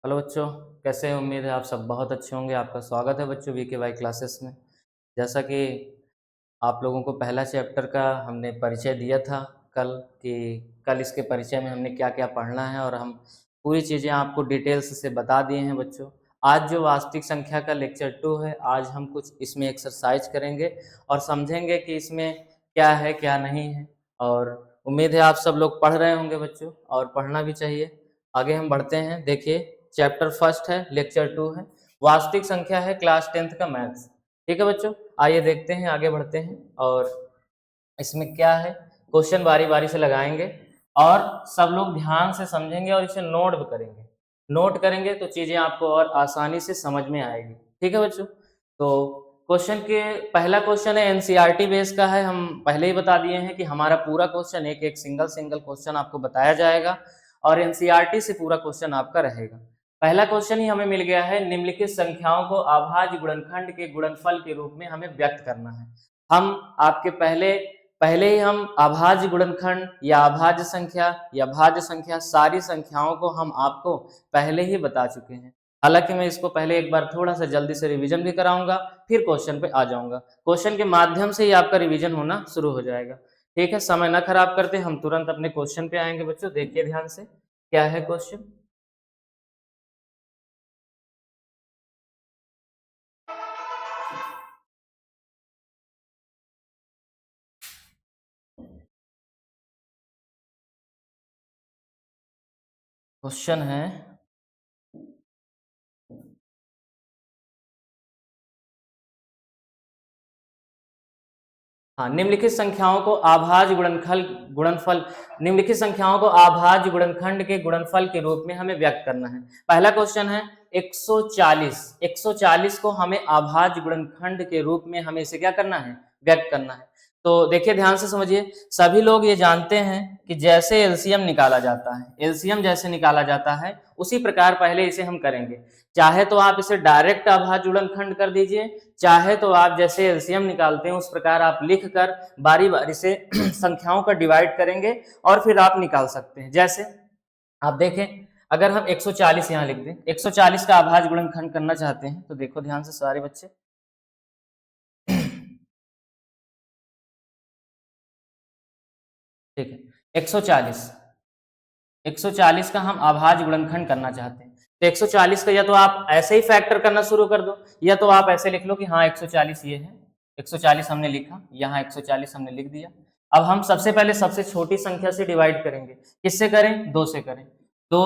Hello बच्चों, कैसे हैं? उम्मीद है आप सब बहुत अच्छे होंगे। आपका स्वागत है बच्चों वीके क्लासेस में। जैसा कि आप लोगों को पहला चैप्टर का हमने परिचय दिया था कल, कि कल इसके परिचय में हमने क्या क्या पढ़ना है और हम पूरी चीज़ें आपको डिटेल्स से बता दिए हैं बच्चों। आज जो वास्तविक संख्या का लेक्चर 2 है, आज हम कुछ इसमें एक्सरसाइज करेंगे और समझेंगे कि इसमें क्या है क्या नहीं है। और उम्मीद है आप सब लोग पढ़ रहे होंगे बच्चों, और पढ़ना भी चाहिए। आगे हम बढ़ते हैं। देखिए, चैप्टर फर्स्ट है, लेक्चर 2 है, वास्तविक संख्या है, क्लास 10th का मैथ्स। ठीक है बच्चों, आइए देखते हैं, आगे बढ़ते हैं। और इसमें क्या है, क्वेश्चन बारी बारी से लगाएंगे और सब लोग ध्यान से समझेंगे और इसे नोट भी करेंगे। नोट करेंगे तो चीजें आपको और आसानी से समझ में आएगी। ठीक है बच्चों, तो क्वेश्चन के पहला क्वेश्चन है, एनसीईआरटी बेस का है। हम पहले ही बता दिए हैं कि हमारा पूरा क्वेश्चन एक एक सिंगल क्वेश्चन आपको बताया जाएगा और एनसीईआरटी से पूरा क्वेश्चन आपका रहेगा। पहला क्वेश्चन ही हमें मिल गया है, निम्नलिखित संख्याओं को अभाज्य गुणनखंड के गुणनफल के रूप में हमें व्यक्त करना है। हम आपके पहले पहले ही हम अभाज्य गुणनखंड या अभाज्य संख्या या भाज्य संख्या, सारी संख्याओं को हम आपको पहले ही बता चुके हैं। हालांकि मैं इसको पहले एक बार थोड़ा सा जल्दी से रिवीजन भी कराऊंगा, फिर क्वेश्चन पे आ जाऊंगा। क्वेश्चन के माध्यम से ही आपका रिवीजन होना शुरू हो जाएगा। ठीक है, समय न खराब करते हम तुरंत अपने क्वेश्चन पे आएंगे बच्चों। देखिए ध्यान से, क्या है क्वेश्चन। क्वेश्चन है, हाँ, निम्नलिखित संख्याओं को अभाज्य गुणनफल निम्नलिखित संख्याओं को अभाज्य गुणनखंड के गुणनफल के रूप में हमें व्यक्त करना है। पहला क्वेश्चन है 140। 140 को हमें अभाज्य गुणनखंड के रूप में हमें इसे क्या करना है, व्यक्त करना है। तो देखिए ध्यान से समझिए, सभी लोग ये जानते हैं कि जैसे एलसीएम निकाला जाता है, एलसीएम जैसे निकाला जाता है उसी प्रकार पहले इसे हम करेंगे। चाहे तो आप इसे डायरेक्ट अभाज्य गुणनखंड कर दीजिए, चाहे तो आप जैसे एलसीएम निकालते हैं उस प्रकार आप लिख कर बारी बारी से संख्याओं का डिवाइड करेंगे और फिर आप निकाल सकते हैं। जैसे आप देखें, अगर हम 140 यहाँ लिख दें, 140 का अभाज्य गुणनखंड करना चाहते हैं तो देखो ध्यान से सारे बच्चे, ठीक है, 140 140 का हम अभाज्य गुणनखंड करना चाहते हैं तो 140 का या तो आप ऐसे ही फैक्टर करना शुरू कर दो, या तो आप ऐसे लिख लो कि हाँ 140 ये है, 140 हमने लिखा, यहाँ 140 हमने लिख दिया। अब हम सबसे पहले सबसे छोटी संख्या से डिवाइड करेंगे। किससे करें? 2 से करें। 2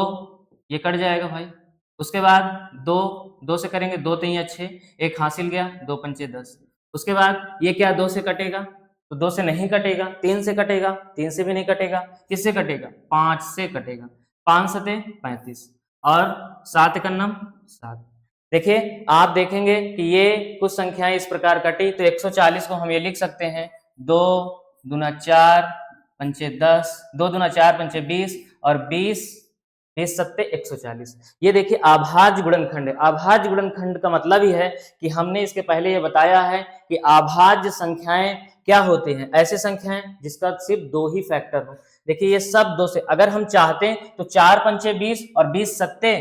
ये कट जाएगा भाई। उसके बाद 2 2 से करेंगे, 2 3 6, एक हासिल गया, 2 पंचे 10। उसके बाद ये क्या 2 से कटेगा? तो 2 से नहीं कटेगा, 3 से कटेगा, 3 से भी नहीं कटेगा, किससे कटेगा? 5 से कटेगा, 5 सते 35 और 7 एकन्नम 7। देखिए आप देखेंगे कि ये कुछ संख्याएं इस प्रकार कटी, तो 140 को हम ये लिख सकते हैं 2 दूना 4 पंचे 10, 2 दूना 4 पंचे 20 और 20 20 सत्ते 140। ये देखिए अभाज्य गुणनखंड है। अभाज्य गुणनखंड का मतलब ही है कि हमने इसके पहले ये बताया है कि अभाज्य संख्याएं क्या होती हैं, ऐसे संख्याएं जिसका सिर्फ 2 ही फैक्टर हो। देखिए ये सब 2 से, अगर हम चाहते तो 4 पंचे 20 और 20 सत्ते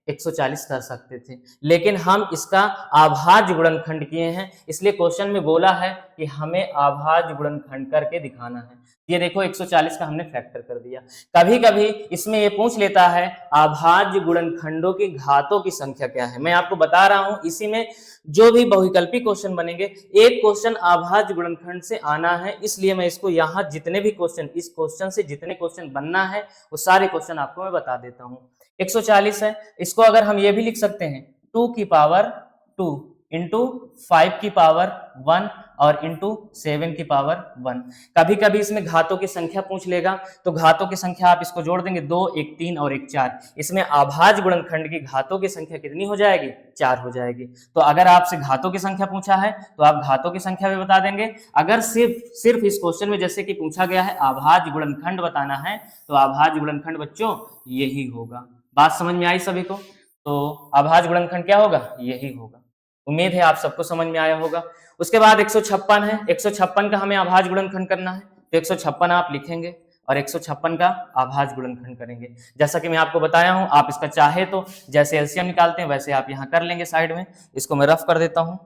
140 कर सकते थे, लेकिन हम इसका अभाज्य गुणनखंड किए हैं, इसलिए क्वेश्चन में बोला है कि हमें अभाज्य गुणनखंड करके दिखाना है। ये देखो 140 का हमने फैक्टर कर दिया। कभी कभी इसमें ये पूछ लेता है अभाज्य गुणनखंडों की घातों की संख्या क्या है। मैं आपको बता रहा हूं, इसी में जो भी बहुविकल्पी क्वेश्चन बनेंगे, एक क्वेश्चन अभाज्य गुणनखंड से आना है, इसलिए मैं इसको यहाँ जितने भी क्वेश्चन, इस क्वेश्चन से जितने क्वेश्चन बनना है वो सारे क्वेश्चन आपको मैं बता देता हूँ। 140 है, इसको अगर हम ये भी लिख सकते हैं 2 की पावर 2 इंटू 5 की पावर 1 और इंटू 7 की पावर 1। कभी कभी इसमें घातों की संख्या पूछ लेगा, तो घातों की संख्या आप इसको जोड़ देंगे, 2 1 3 और 1 4। इसमें अभाज्य गुणनखंड की घातों की संख्या कितनी हो जाएगी? 4 हो जाएगी। तो अगर आपसे घातों की संख्या पूछा है तो आप घातों की संख्या भी बता देंगे। अगर सिर्फ इस क्वेश्चन में जैसे कि पूछा गया है अभाज्य गुणनखंड बताना है, तो अभाज्य गुणनखंड बच्चों यही होगा। बात समझ में आई सभी को? तो अभाज्य गुणनखंड क्या होगा? यही होगा। उम्मीद है आप सबको समझ में आया होगा। उसके बाद 156 है, 156 का हमें अभाज्य गुणनखंड करना है, तो 156 आप लिखेंगे और 156 का अभाज्य गुणनखंड करेंगे। जैसा कि मैं आपको बताया हूं, आप इसका चाहे तो जैसे एलसीएम निकालते हैं वैसे आप यहां कर लेंगे साइड में। इसको मैं रफ कर देता हूं।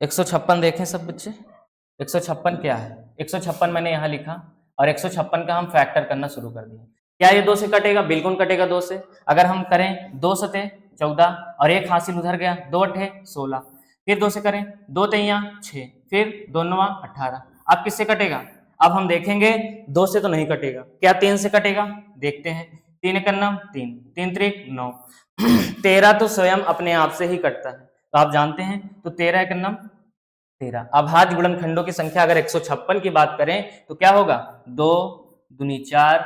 156 देखें सब बच्चे, 156 क्या है? 156 मैंने यहाँ लिखा और 156 का हम फैक्टर करना शुरू कर दिए। क्या ये 2 से कटेगा? बिल्कुल कटेगा 2 से। अगर हम करें 2 सते 14 और एक हासिल उधर गया, 2 अठे 16, फिर 2 से करें 2 तियां 6, फिर 2 नवा 18। अब किससे कटेगा? अब हम देखेंगे 2 से तो नहीं कटेगा। क्या 3 से कटेगा? देखते हैं। 3 एक 3, 3 त्रिक 9। 13 तो स्वयं अपने आप से ही कटता है, तो आप जानते हैं। तो 13 एक 13। अभाज्य गुणनखंडों की संख्या अगर 156 की बात करें तो क्या होगा? 2 दूनी 4,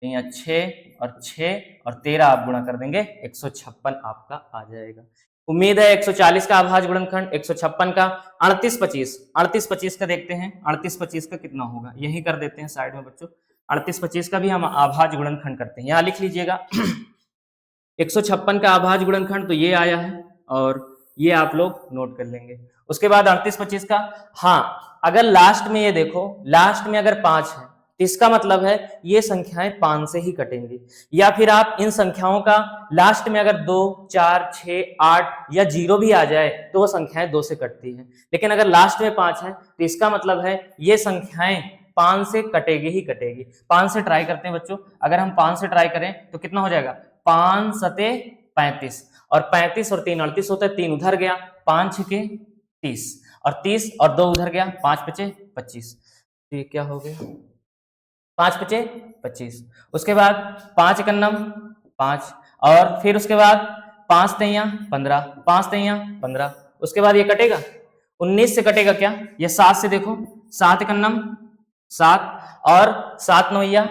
6 और 6 और 13 आप गुणा कर देंगे, 156 आपका आ जाएगा। उम्मीद है 140 का अभाज्य गुणनखंड, 156 का 38 25। 38 25 का देखते हैं, 38 25 का कितना होगा? यही कर देते हैं साइड में बच्चों। 38 25 का भी हम अभाज्य गुणनखंड करते हैं। यहां लिख लीजिएगा 156 का अभाज्य गुणनखंड तो ये आया है और ये आप लोग नोट कर लेंगे। उसके बाद 38 25 का, हाँ अगर लास्ट में ये देखो, लास्ट में अगर 5 है तो इसका मतलब है ये संख्याएं 5 से ही कटेंगी। या फिर आप इन संख्याओं का लास्ट में अगर 2 4 6 8 या 0 भी आ जाए तो वो संख्याएं 2 से कटती हैं। लेकिन अगर लास्ट में 5 है तो इसका मतलब है ये संख्याएं 5 से कटेगी ही कटेगी। 5 से ट्राई करते हैं बच्चों। अगर हम 5 से ट्राई करें तो कितना हो जाएगा? 5 सते 35 और 35 और 3 38 होता है, 3 उधर गया, 5 छके 30 और 30 और 2 उधर गया, 5 पचे 25। तो ये क्या हो गया? 5 पचे 25। उसके बाद 5 एकन्नम 5 और फिर उसके बाद 5 तैया 15, 5 तैया 15। उसके बाद ये कटेगा 19 से कटेगा क्या? ये 7 से देखो, 7 एकन्नम 7 और 7 नौया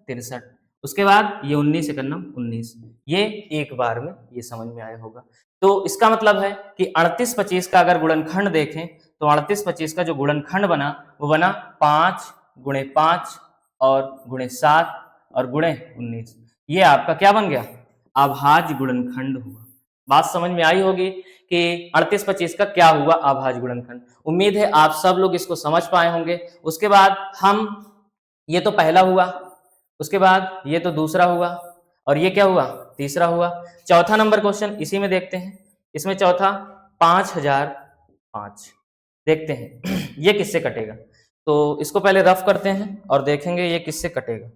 63। उसके बाद ये 19 एकन्नम 19। ये एक बार में ये समझ में आया होगा। तो इसका मतलब है कि 38 25 का अगर गुणनखंड देखें तो 38 25 का जो गुणनखंड बना वो बना 5 गुणे 5 और गुणे 7 और गुणे 19। ये आपका क्या बन गया? अभाज्य गुणनखंड हुआ। बात समझ में आई होगी कि 38 25 का क्या हुआ? अभाज्य गुणनखंड। उम्मीद है आप सब लोग इसको समझ पाए होंगे। उसके बाद हम, ये तो पहला हुआ, उसके बाद ये तो दूसरा हुआ और ये क्या हुआ? तीसरा हुआ। चौथा नंबर क्वेश्चन इसी में देखते हैं। इसमें चौथा 5005 देखते हैं ये किससे कटेगा। तो इसको पहले रफ करते हैं और देखेंगे ये किससे कटेगा।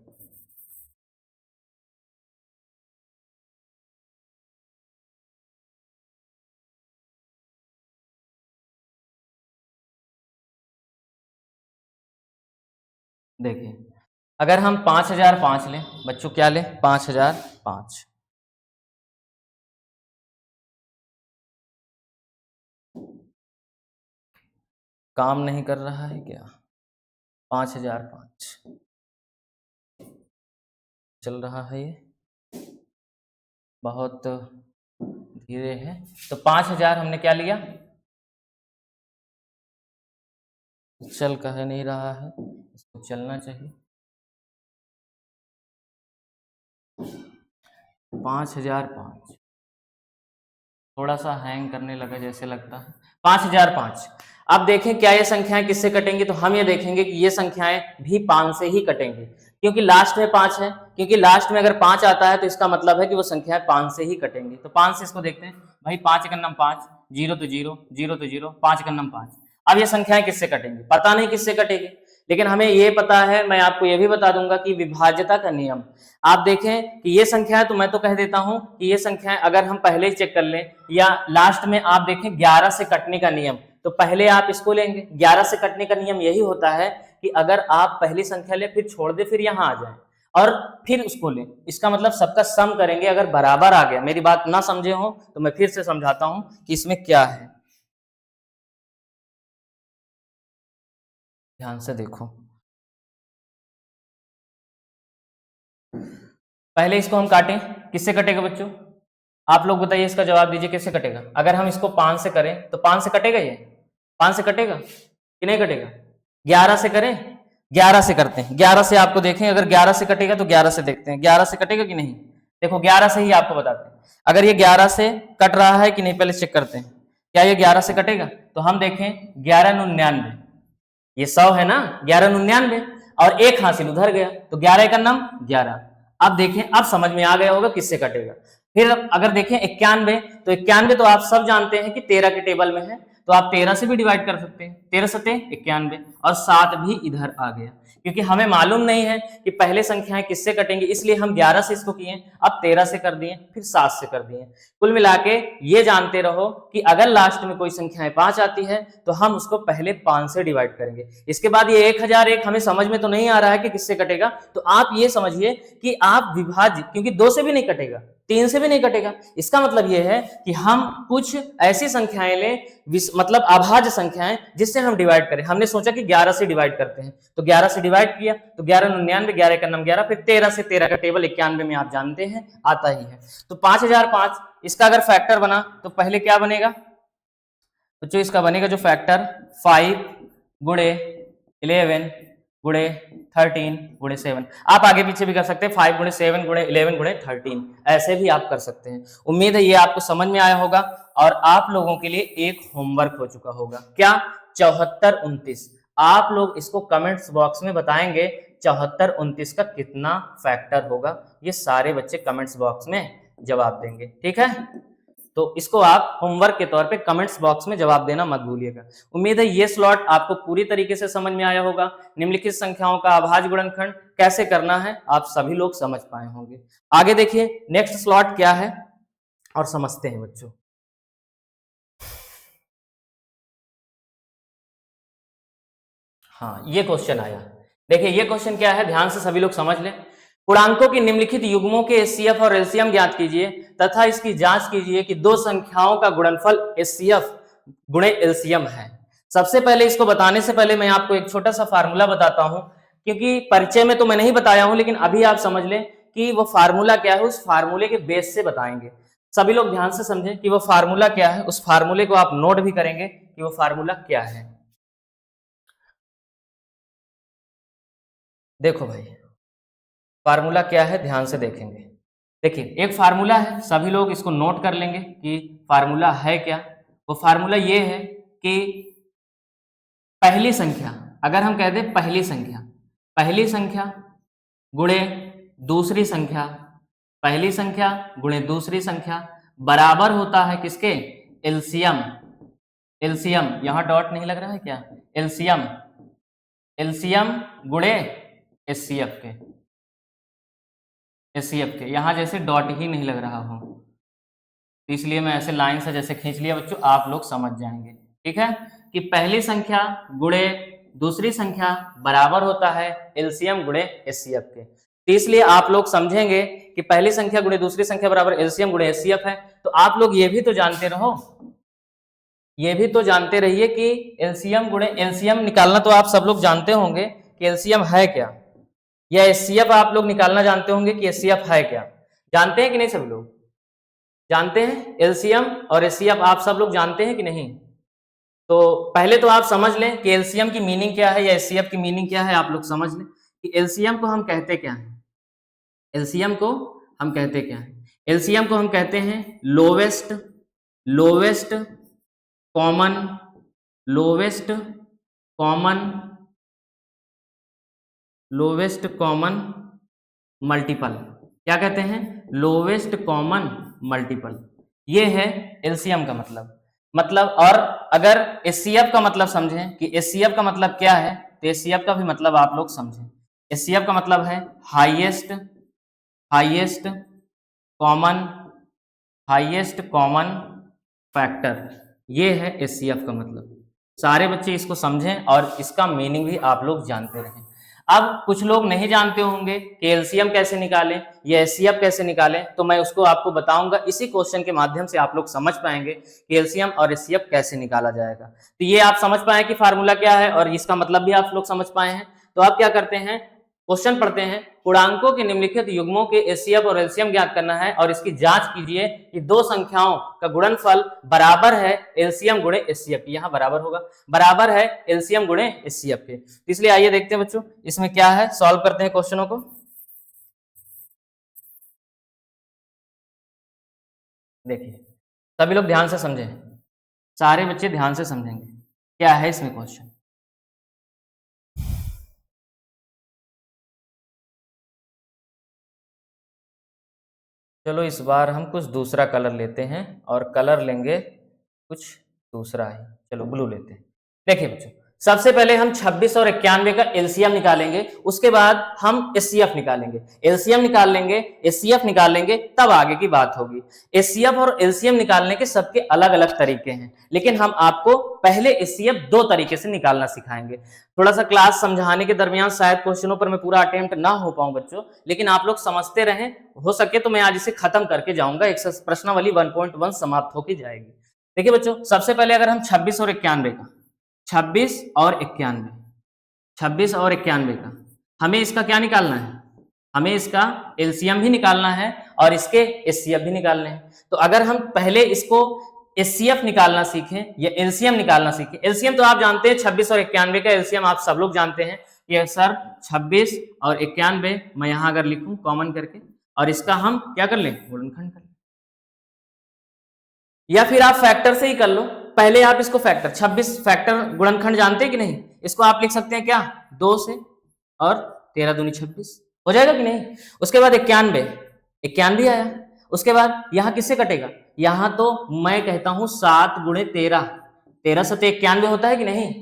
देखिए अगर हम 5005 लें बच्चों, क्या लें? 5005। काम नहीं कर रहा है क्या? 5005 चल रहा है, ये बहुत धीरे है। तो 5000 हमने क्या लिया? चल कह नहीं रहा है, इसको चलना चाहिए। 5005 थोड़ा सा हैंग करने लगा जैसे लगता है। 5005। अब देखें क्या ये संख्याएं किससे कटेंगी, तो हम ये देखेंगे कि ये संख्याएं भी 5 से ही कटेंगी, क्योंकि लास्ट में 5 है। क्योंकि लास्ट में अगर 5 आता है तो इसका मतलब है कि वो संख्याएं 5 से ही कटेंगी। तो 5 से इसको देखते हैं भाई, 5 एकन्नम 5, 0 तो 0, 0 तो 0, 5 एकन्नम 5। अब ये संख्याएं किससे कटेंगी? पता नहीं किससे कटेगी, लेकिन हमें ये पता है, मैं आपको ये भी बता दूंगा कि विभाज्यता का नियम। आप देखें कि ये संख्या, तो मैं तो कह देता हूं कि ये संख्या अगर हम पहले ही चेक कर लें या लास्ट में आप देखें 11 से कटने का नियम, तो पहले आप इसको लेंगे। 11 से कटने का नियम यही होता है कि अगर आप पहली संख्या ले फिर छोड़ दे फिर यहां आ जाए और फिर उसको लें। इसका मतलब सबका सम करेंगे, अगर बराबर आ गया, मेरी बात ना समझे हो तो मैं फिर से समझाता हूं कि इसमें क्या है, ध्यान से देखो। पहले इसको हम काटें, किससे कटेगा बच्चों? आप लोग बताइए, इसका जवाब दीजिए किससे कटेगा। अगर हम इसको 5 से करें तो 5 से कटेगा, ये 5 से कटेगा कि नहीं कटेगा? 11 से करें, 11 से करते हैं। 11 से आपको देखें, अगर 11 से कटेगा तो 11 से देखते हैं, 11 से कटेगा कि नहीं? देखो 11 से ही आपको बताते हैं, अगर ये 11 से कट रहा है कि नहीं पहले चेक करते हैं। क्या ये 11 से कटेगा? तो हम देखें 11×99, ये 100 है ना, 11×99 और एक हासिल उधर गया तो 11 का नाम 11। अब देखें, अब समझ में आ गया होगा किससे कटेगा। फिर अगर देखें 91, तो 91 तो आप सब जानते हैं कि 13 के टेबल में है, तो आप 13 से भी डिवाइड कर सकते हैं, 13 सते 91 और 7 भी इधर आ गया, क्योंकि हमें मालूम नहीं है कि पहले संख्याएं किससे कटेंगी, इसलिए हम 11 से इसको किए, अब 13 से कर दिए, फिर 7 से कर दिए। कुल मिला के ये जानते रहो कि अगर लास्ट में कोई संख्याएं 5 आती है तो हम उसको पहले 5 से डिवाइड करेंगे। इसके बाद ये 1001 हमें समझ में तो नहीं आ रहा है कि किससे कटेगा, तो आप ये समझिए कि आप विभाज्य, क्योंकि 2 से भी नहीं कटेगा, 3 से भी नहीं कटेगा, इसका मतलब यह है कि हम कुछ ऐसी संख्याएं लें, मतलब अभाज्य संख्याएं, जिससे हम डिवाइड करें। हमने सोचा कि 11 से डिवाइड करते हैं, तो 11 से डिवाइड किया तो 11×99, 11 का नाम 11, फिर 13 से, 13 का टेबल 91 में आप जानते हैं आता ही है। तो 5005 इसका अगर फैक्टर बना तो पहले क्या बनेगा बच्चों, इसका बनेगा जो फैक्टर 5 गुणे 11 गुणे 13 गुणे 7। आप आगे पीछे भी कर सकते हैं, 5 गुणे 7 गुणे 11 गुणे 13, ऐसे भी आप कर सकते हैं। उम्मीद है ये आपको समझ में आया होगा और आप लोगों के लिए एक होमवर्क हो चुका होगा। क्या? 7429। आप लोग इसको कमेंट्स बॉक्स में बताएंगे 7429 का कितना फैक्टर होगा, ये सारे बच्चे कमेंट्स बॉक्स में जवाब देंगे, ठीक है। तो इसको आप होमवर्क के तौर पे कमेंट्स बॉक्स में जवाब देना मत भूलिएगा। उम्मीद है ये स्लॉट आपको पूरी तरीके से समझ में आया होगा। निम्नलिखित संख्याओं का अभाज्य गुणनखंड कैसे करना है आप सभी लोग समझ पाए होंगे। आगे देखिए नेक्स्ट स्लॉट क्या है और समझते हैं बच्चों। हाँ, ये क्वेश्चन आया, देखिए ये क्वेश्चन क्या है, ध्यान से सभी लोग समझ लें। पूर्णांकों के निम्नलिखित युग्मों के एचसीएफ और एलसीएम ज्ञात कीजिए तथा इसकी जांच कीजिए कि दो संख्याओं का गुणनफल एचसीएफ गुणे एलसीएम है। सबसे पहले इसको बताने से पहले मैं आपको एक छोटा सा फार्मूला बताता हूं, क्योंकि परिचय में तो मैं नहीं बताया हूं, लेकिन अभी आप समझ लें कि वो फार्मूला क्या है, उस फार्मूले के बेस से बताएंगे। सभी लोग ध्यान से समझें कि वो फार्मूला क्या है, उस फार्मूले को आप नोट भी करेंगे कि वो फार्मूला क्या है। देखो भाई फार्मूला क्या है, ध्यान से देखेंगे। देखिए एक फार्मूला है, सभी लोग इसको नोट कर लेंगे कि फार्मूला है क्या। वो फार्मूला ये है कि पहली संख्या, अगर हम कह दें पहली संख्या गुणे दूसरी संख्या, पहली संख्या गुणे दूसरी संख्या बराबर होता है किसके? एलसीएम। एलसीएम यहां डॉट नहीं लग रहा है क्या? एलसीएम, एलसीएम गुणे एचसीएफ के, एचसीएफ के, यहां जैसे डॉट ही नहीं लग रहा हो, इसलिए मैं ऐसे लाइन से जैसे खींच लिया बच्चों, आप लोग समझ जाएंगे, ठीक है, कि पहली संख्या गुणे दूसरी संख्या बराबर होता है एलसीएम गुणे एचसीएफ के। तो इसलिए आप लोग समझेंगे कि पहली संख्या गुणे दूसरी संख्या बराबर एलसीएम गुणे एचसीएफ है। तो आप लोग ये भी तो जानते रहो, ये भी तो जानते रहिए कि एलसीएम गुणे एलसीएम निकालना तो आप सब लोग जानते होंगे कि एलसीएम है क्या, या एचसीएफ आप लोग निकालना जानते होंगे कि एचसीएफ है क्या। जानते हैं कि नहीं? सब लोग जानते हैं एलसीएम और एचसीएफ, आप सब लोग जानते हैं कि नहीं? तो पहले तो आप समझ लें कि एलसीएम की मीनिंग क्या है या एचसीएफ की मीनिंग क्या है। आप लोग समझ लें कि एलसीएम को हम कहते क्या है, एलसीएम को हम कहते क्या है? एलसीएम को हम कहते हैं lowest lowest common lowest common lowest common multiple. क्या कहते हैं? Lowest common multiple. ये है एलसीएम का मतलब और अगर एचसीएफ का मतलब समझें कि एचसीएफ का मतलब क्या है, तो एचसीएफ का भी मतलब आप लोग समझें। एचसीएफ का मतलब है हाईएस्ट हाईएस्ट कॉमन फैक्टर। ये है एचसीएफ का मतलब। सारे बच्चे इसको समझें और इसका मीनिंग भी आप लोग जानते रहें। अब कुछ लोग नहीं जानते होंगे कि एलसीएम कैसे निकालें या एचसीएफ कैसे निकालें, तो मैं उसको आपको बताऊंगा। इसी क्वेश्चन के माध्यम से आप लोग समझ पाएंगे कि एलसीएम और एचसीएफ कैसे निकाला जाएगा। तो ये आप समझ पाए कि फार्मूला क्या है और इसका मतलब भी आप लोग समझ पाए हैं। तो आप क्या करते हैं, क्वेश्चन पढ़ते हैं, पूर्णांकों के निम्नलिखित युग्मों के एचसीएफ और एलसीएम ज्ञात करना है और इसकी जांच कीजिए कि दो संख्याओं का गुणनफल बराबर है एलसीएम गुणे एचसीएफ के। यहाँ बराबर होगा, बराबर है एलसीएम गुणे एचसीएफ के। इसलिए आइए देखते हैं बच्चों इसमें क्या है, सॉल्व करते हैं क्वेश्चनों को। देखिए सभी लोग ध्यान से समझें, सारे बच्चे ध्यान से समझेंगे क्या है इसमें क्वेश्चन। चलो इस बार हम कुछ दूसरा कलर लेते हैं और कलर लेंगे कुछ दूसरा ही। चलो ब्लू लेते हैं। देखिए बच्चों, सबसे पहले हम 26 और 91 का एलसीएम निकालेंगे, उसके बाद हम एचसीएफ निकालेंगे। एलसीएम निकाल लेंगे, एचसीएफ निकाल लेंगे, तब आगे की बात होगी। एचसीएफ और एलसीएम निकालने के सबके अलग अलग तरीके हैं, लेकिन हम आपको पहले एचसीएफ दो तरीके से निकालना सिखाएंगे। थोड़ा सा क्लास समझाने के दरमियान शायद क्वेश्चनों पर मैं पूरा अटेम्प्ट ना हो पाऊं बच्चों, लेकिन आप लोग समझते रहें। हो सके तो मैं आज इसे खत्म करके जाऊंगा, एक प्रश्नावली 1.1 समाप्त होकर जाएगी। देखिए बच्चों, सबसे पहले अगर हम 26 और 91 का 26 और 91 26 और 91 का हमें इसका क्या निकालना है, हमें इसका एलसीएम भी निकालना है और इसके एचसीएफ भी निकालने हैं। तो अगर हम पहले इसको एचसीएफ निकालना सीखें या एलसीएम निकालना सीखें। एलसीएम तो आप जानते हैं, 26 और 91 का एलसीएम आप सब लोग जानते हैं कि सर 26 और 91 मैं यहां अगर लिखूं कॉमन करके और इसका हम क्या कर लें, गुणनखंड कर लें, या फिर आप फैक्टर से ही कर लो। पहले आप इसको फैक्टर 26 फैक्टर गुणनखंड जानते हैं कि नहीं, इसको आप लिख सकते हैं क्या 2 से और 13 दूनी 26 हो जाएगा कि नहीं। उसके बाद 91 91 आया, उसके बाद यहां किससे कटेगा, यहां तो मैं कहता हूं 7 गुणे 13 13 सत्य 91 होता है कि नहीं,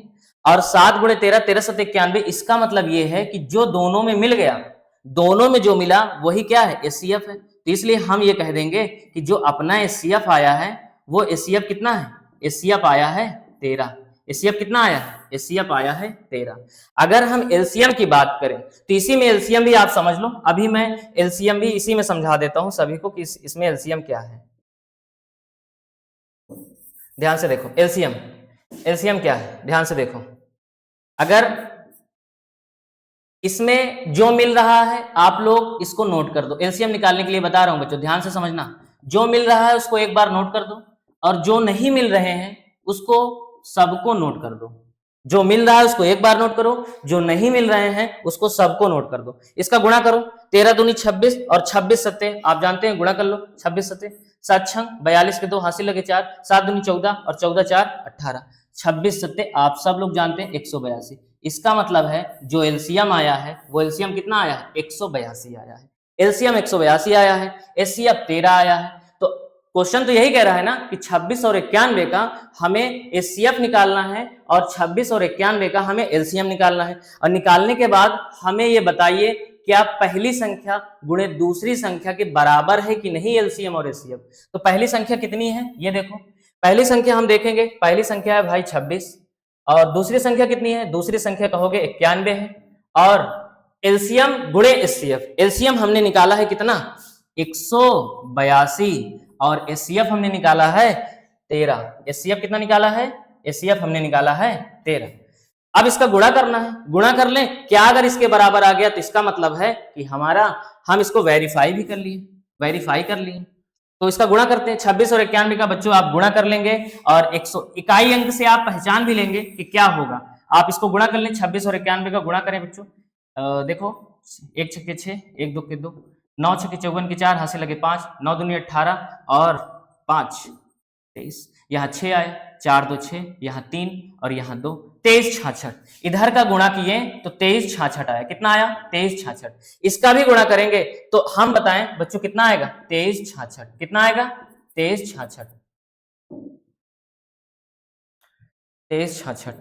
और 7 गुणे 13 13 सत्य 91। इसका मतलब यह है कि जो दोनों में मिल गया, दोनों में जो मिला वही क्या है, एचसीएफ है। तो इसलिए हम ये कह देंगे कि जो अपना एचसीएफ आया है वो एचसीएफ कितना है, एचसीएफ आया है 13। एचसीएफ कितना आया है, एचसीएफ आया है 13। अगर हम एलसीएम की बात करें तो इसी में एलसीएम भी आप समझ लो। अभी मैं एलसीएम भी इसी में समझा देता हूं सभी को कि इसमें एलसीएम क्या है। ध्यान से देखो, एलसीएम एलसीएम क्या है, ध्यान से देखो। अगर इसमें जो मिल रहा है आप लोग इसको नोट कर दो, एलसीएम निकालने के लिए बता रहा हूं बच्चों, ध्यान से समझना। जो मिल रहा है उसको एक बार नोट कर दो और जो नहीं मिल रहे हैं उसको सबको नोट कर दो। जो मिल रहा है उसको एक बार नोट करो, जो नहीं मिल रहे हैं उसको सबको नोट कर दो। इसका गुणा करो, 13 दूनी 26 और 26 सत्ते आप जानते हैं, गुणा कर लो 26 सत्ते 7 छंग 42 के 2 हासिल लगे 4, 7 दूनी 14 और 14 4 18, 26 सत्ते आप सब लोग जानते हैं 182। इसका मतलब है जो एलसीएम आया है वो एलसीएम कितना आया है, 182 आया है। एलसीएम 182 आया है, एचसीएफ 13 आया है। तो क्वेश्चन तो यही कह रहा है ना कि 26 और 91 का हमें एचसीएफ निकालना है और 26 और 91 का हमें एलसीएम निकालना है। और निकालने के बाद हमें ये बताइए क्या पहली संख्या गुणे दूसरी संख्या के बराबर है कि नहीं, एलसीएम और एचसीएफ। तो पहली संख्या कितनी है ये देखो, पहली संख्या हम देखेंगे, पहली संख्या है भाई 26 और दूसरी संख्या कितनी है, दूसरी संख्या कहोगे 91 है। और एलसीएम गुणे एचसीएफ, एलसीएम हमने निकाला है कितना 182 और एचसीएफ हमने निकाला है 13। एचसीएफ कितना निकाला है, एचसीएफ हमने निकाला है 13। अब इसका गुणा करना है, गुणा कर लें क्या, अगर इसके बराबर आ गया तो इसका मतलब है कि हम इसको वेरीफाई भी कर लिए, वेरीफाई कर लिए। तो इसका गुणा करते हैं, 26 और 91 का बच्चों आप गुणा कर लेंगे और 100 इकाई अंक से आप पहचान भी लेंगे कि क्या होगा। आप इसको गुणा कर लें, 26 और 91 का गुणा करें बच्चों। देखो 1 छक्के 6 1 2 के 2 9 छक्के 54 के 4 हासिल लगे 5, 9 दूनी 18 और 5 23, यहाँ 6 आए, 4 2 6, यहाँ 3 और यहाँ 2, 23 66। इधर का गुणा किए तो 23 66 आया, कितना आया 23 66। इसका भी गुणा करेंगे तो हम बताएं बच्चों कितना आएगा 23 66, कितना आएगा 23 66, 23 66,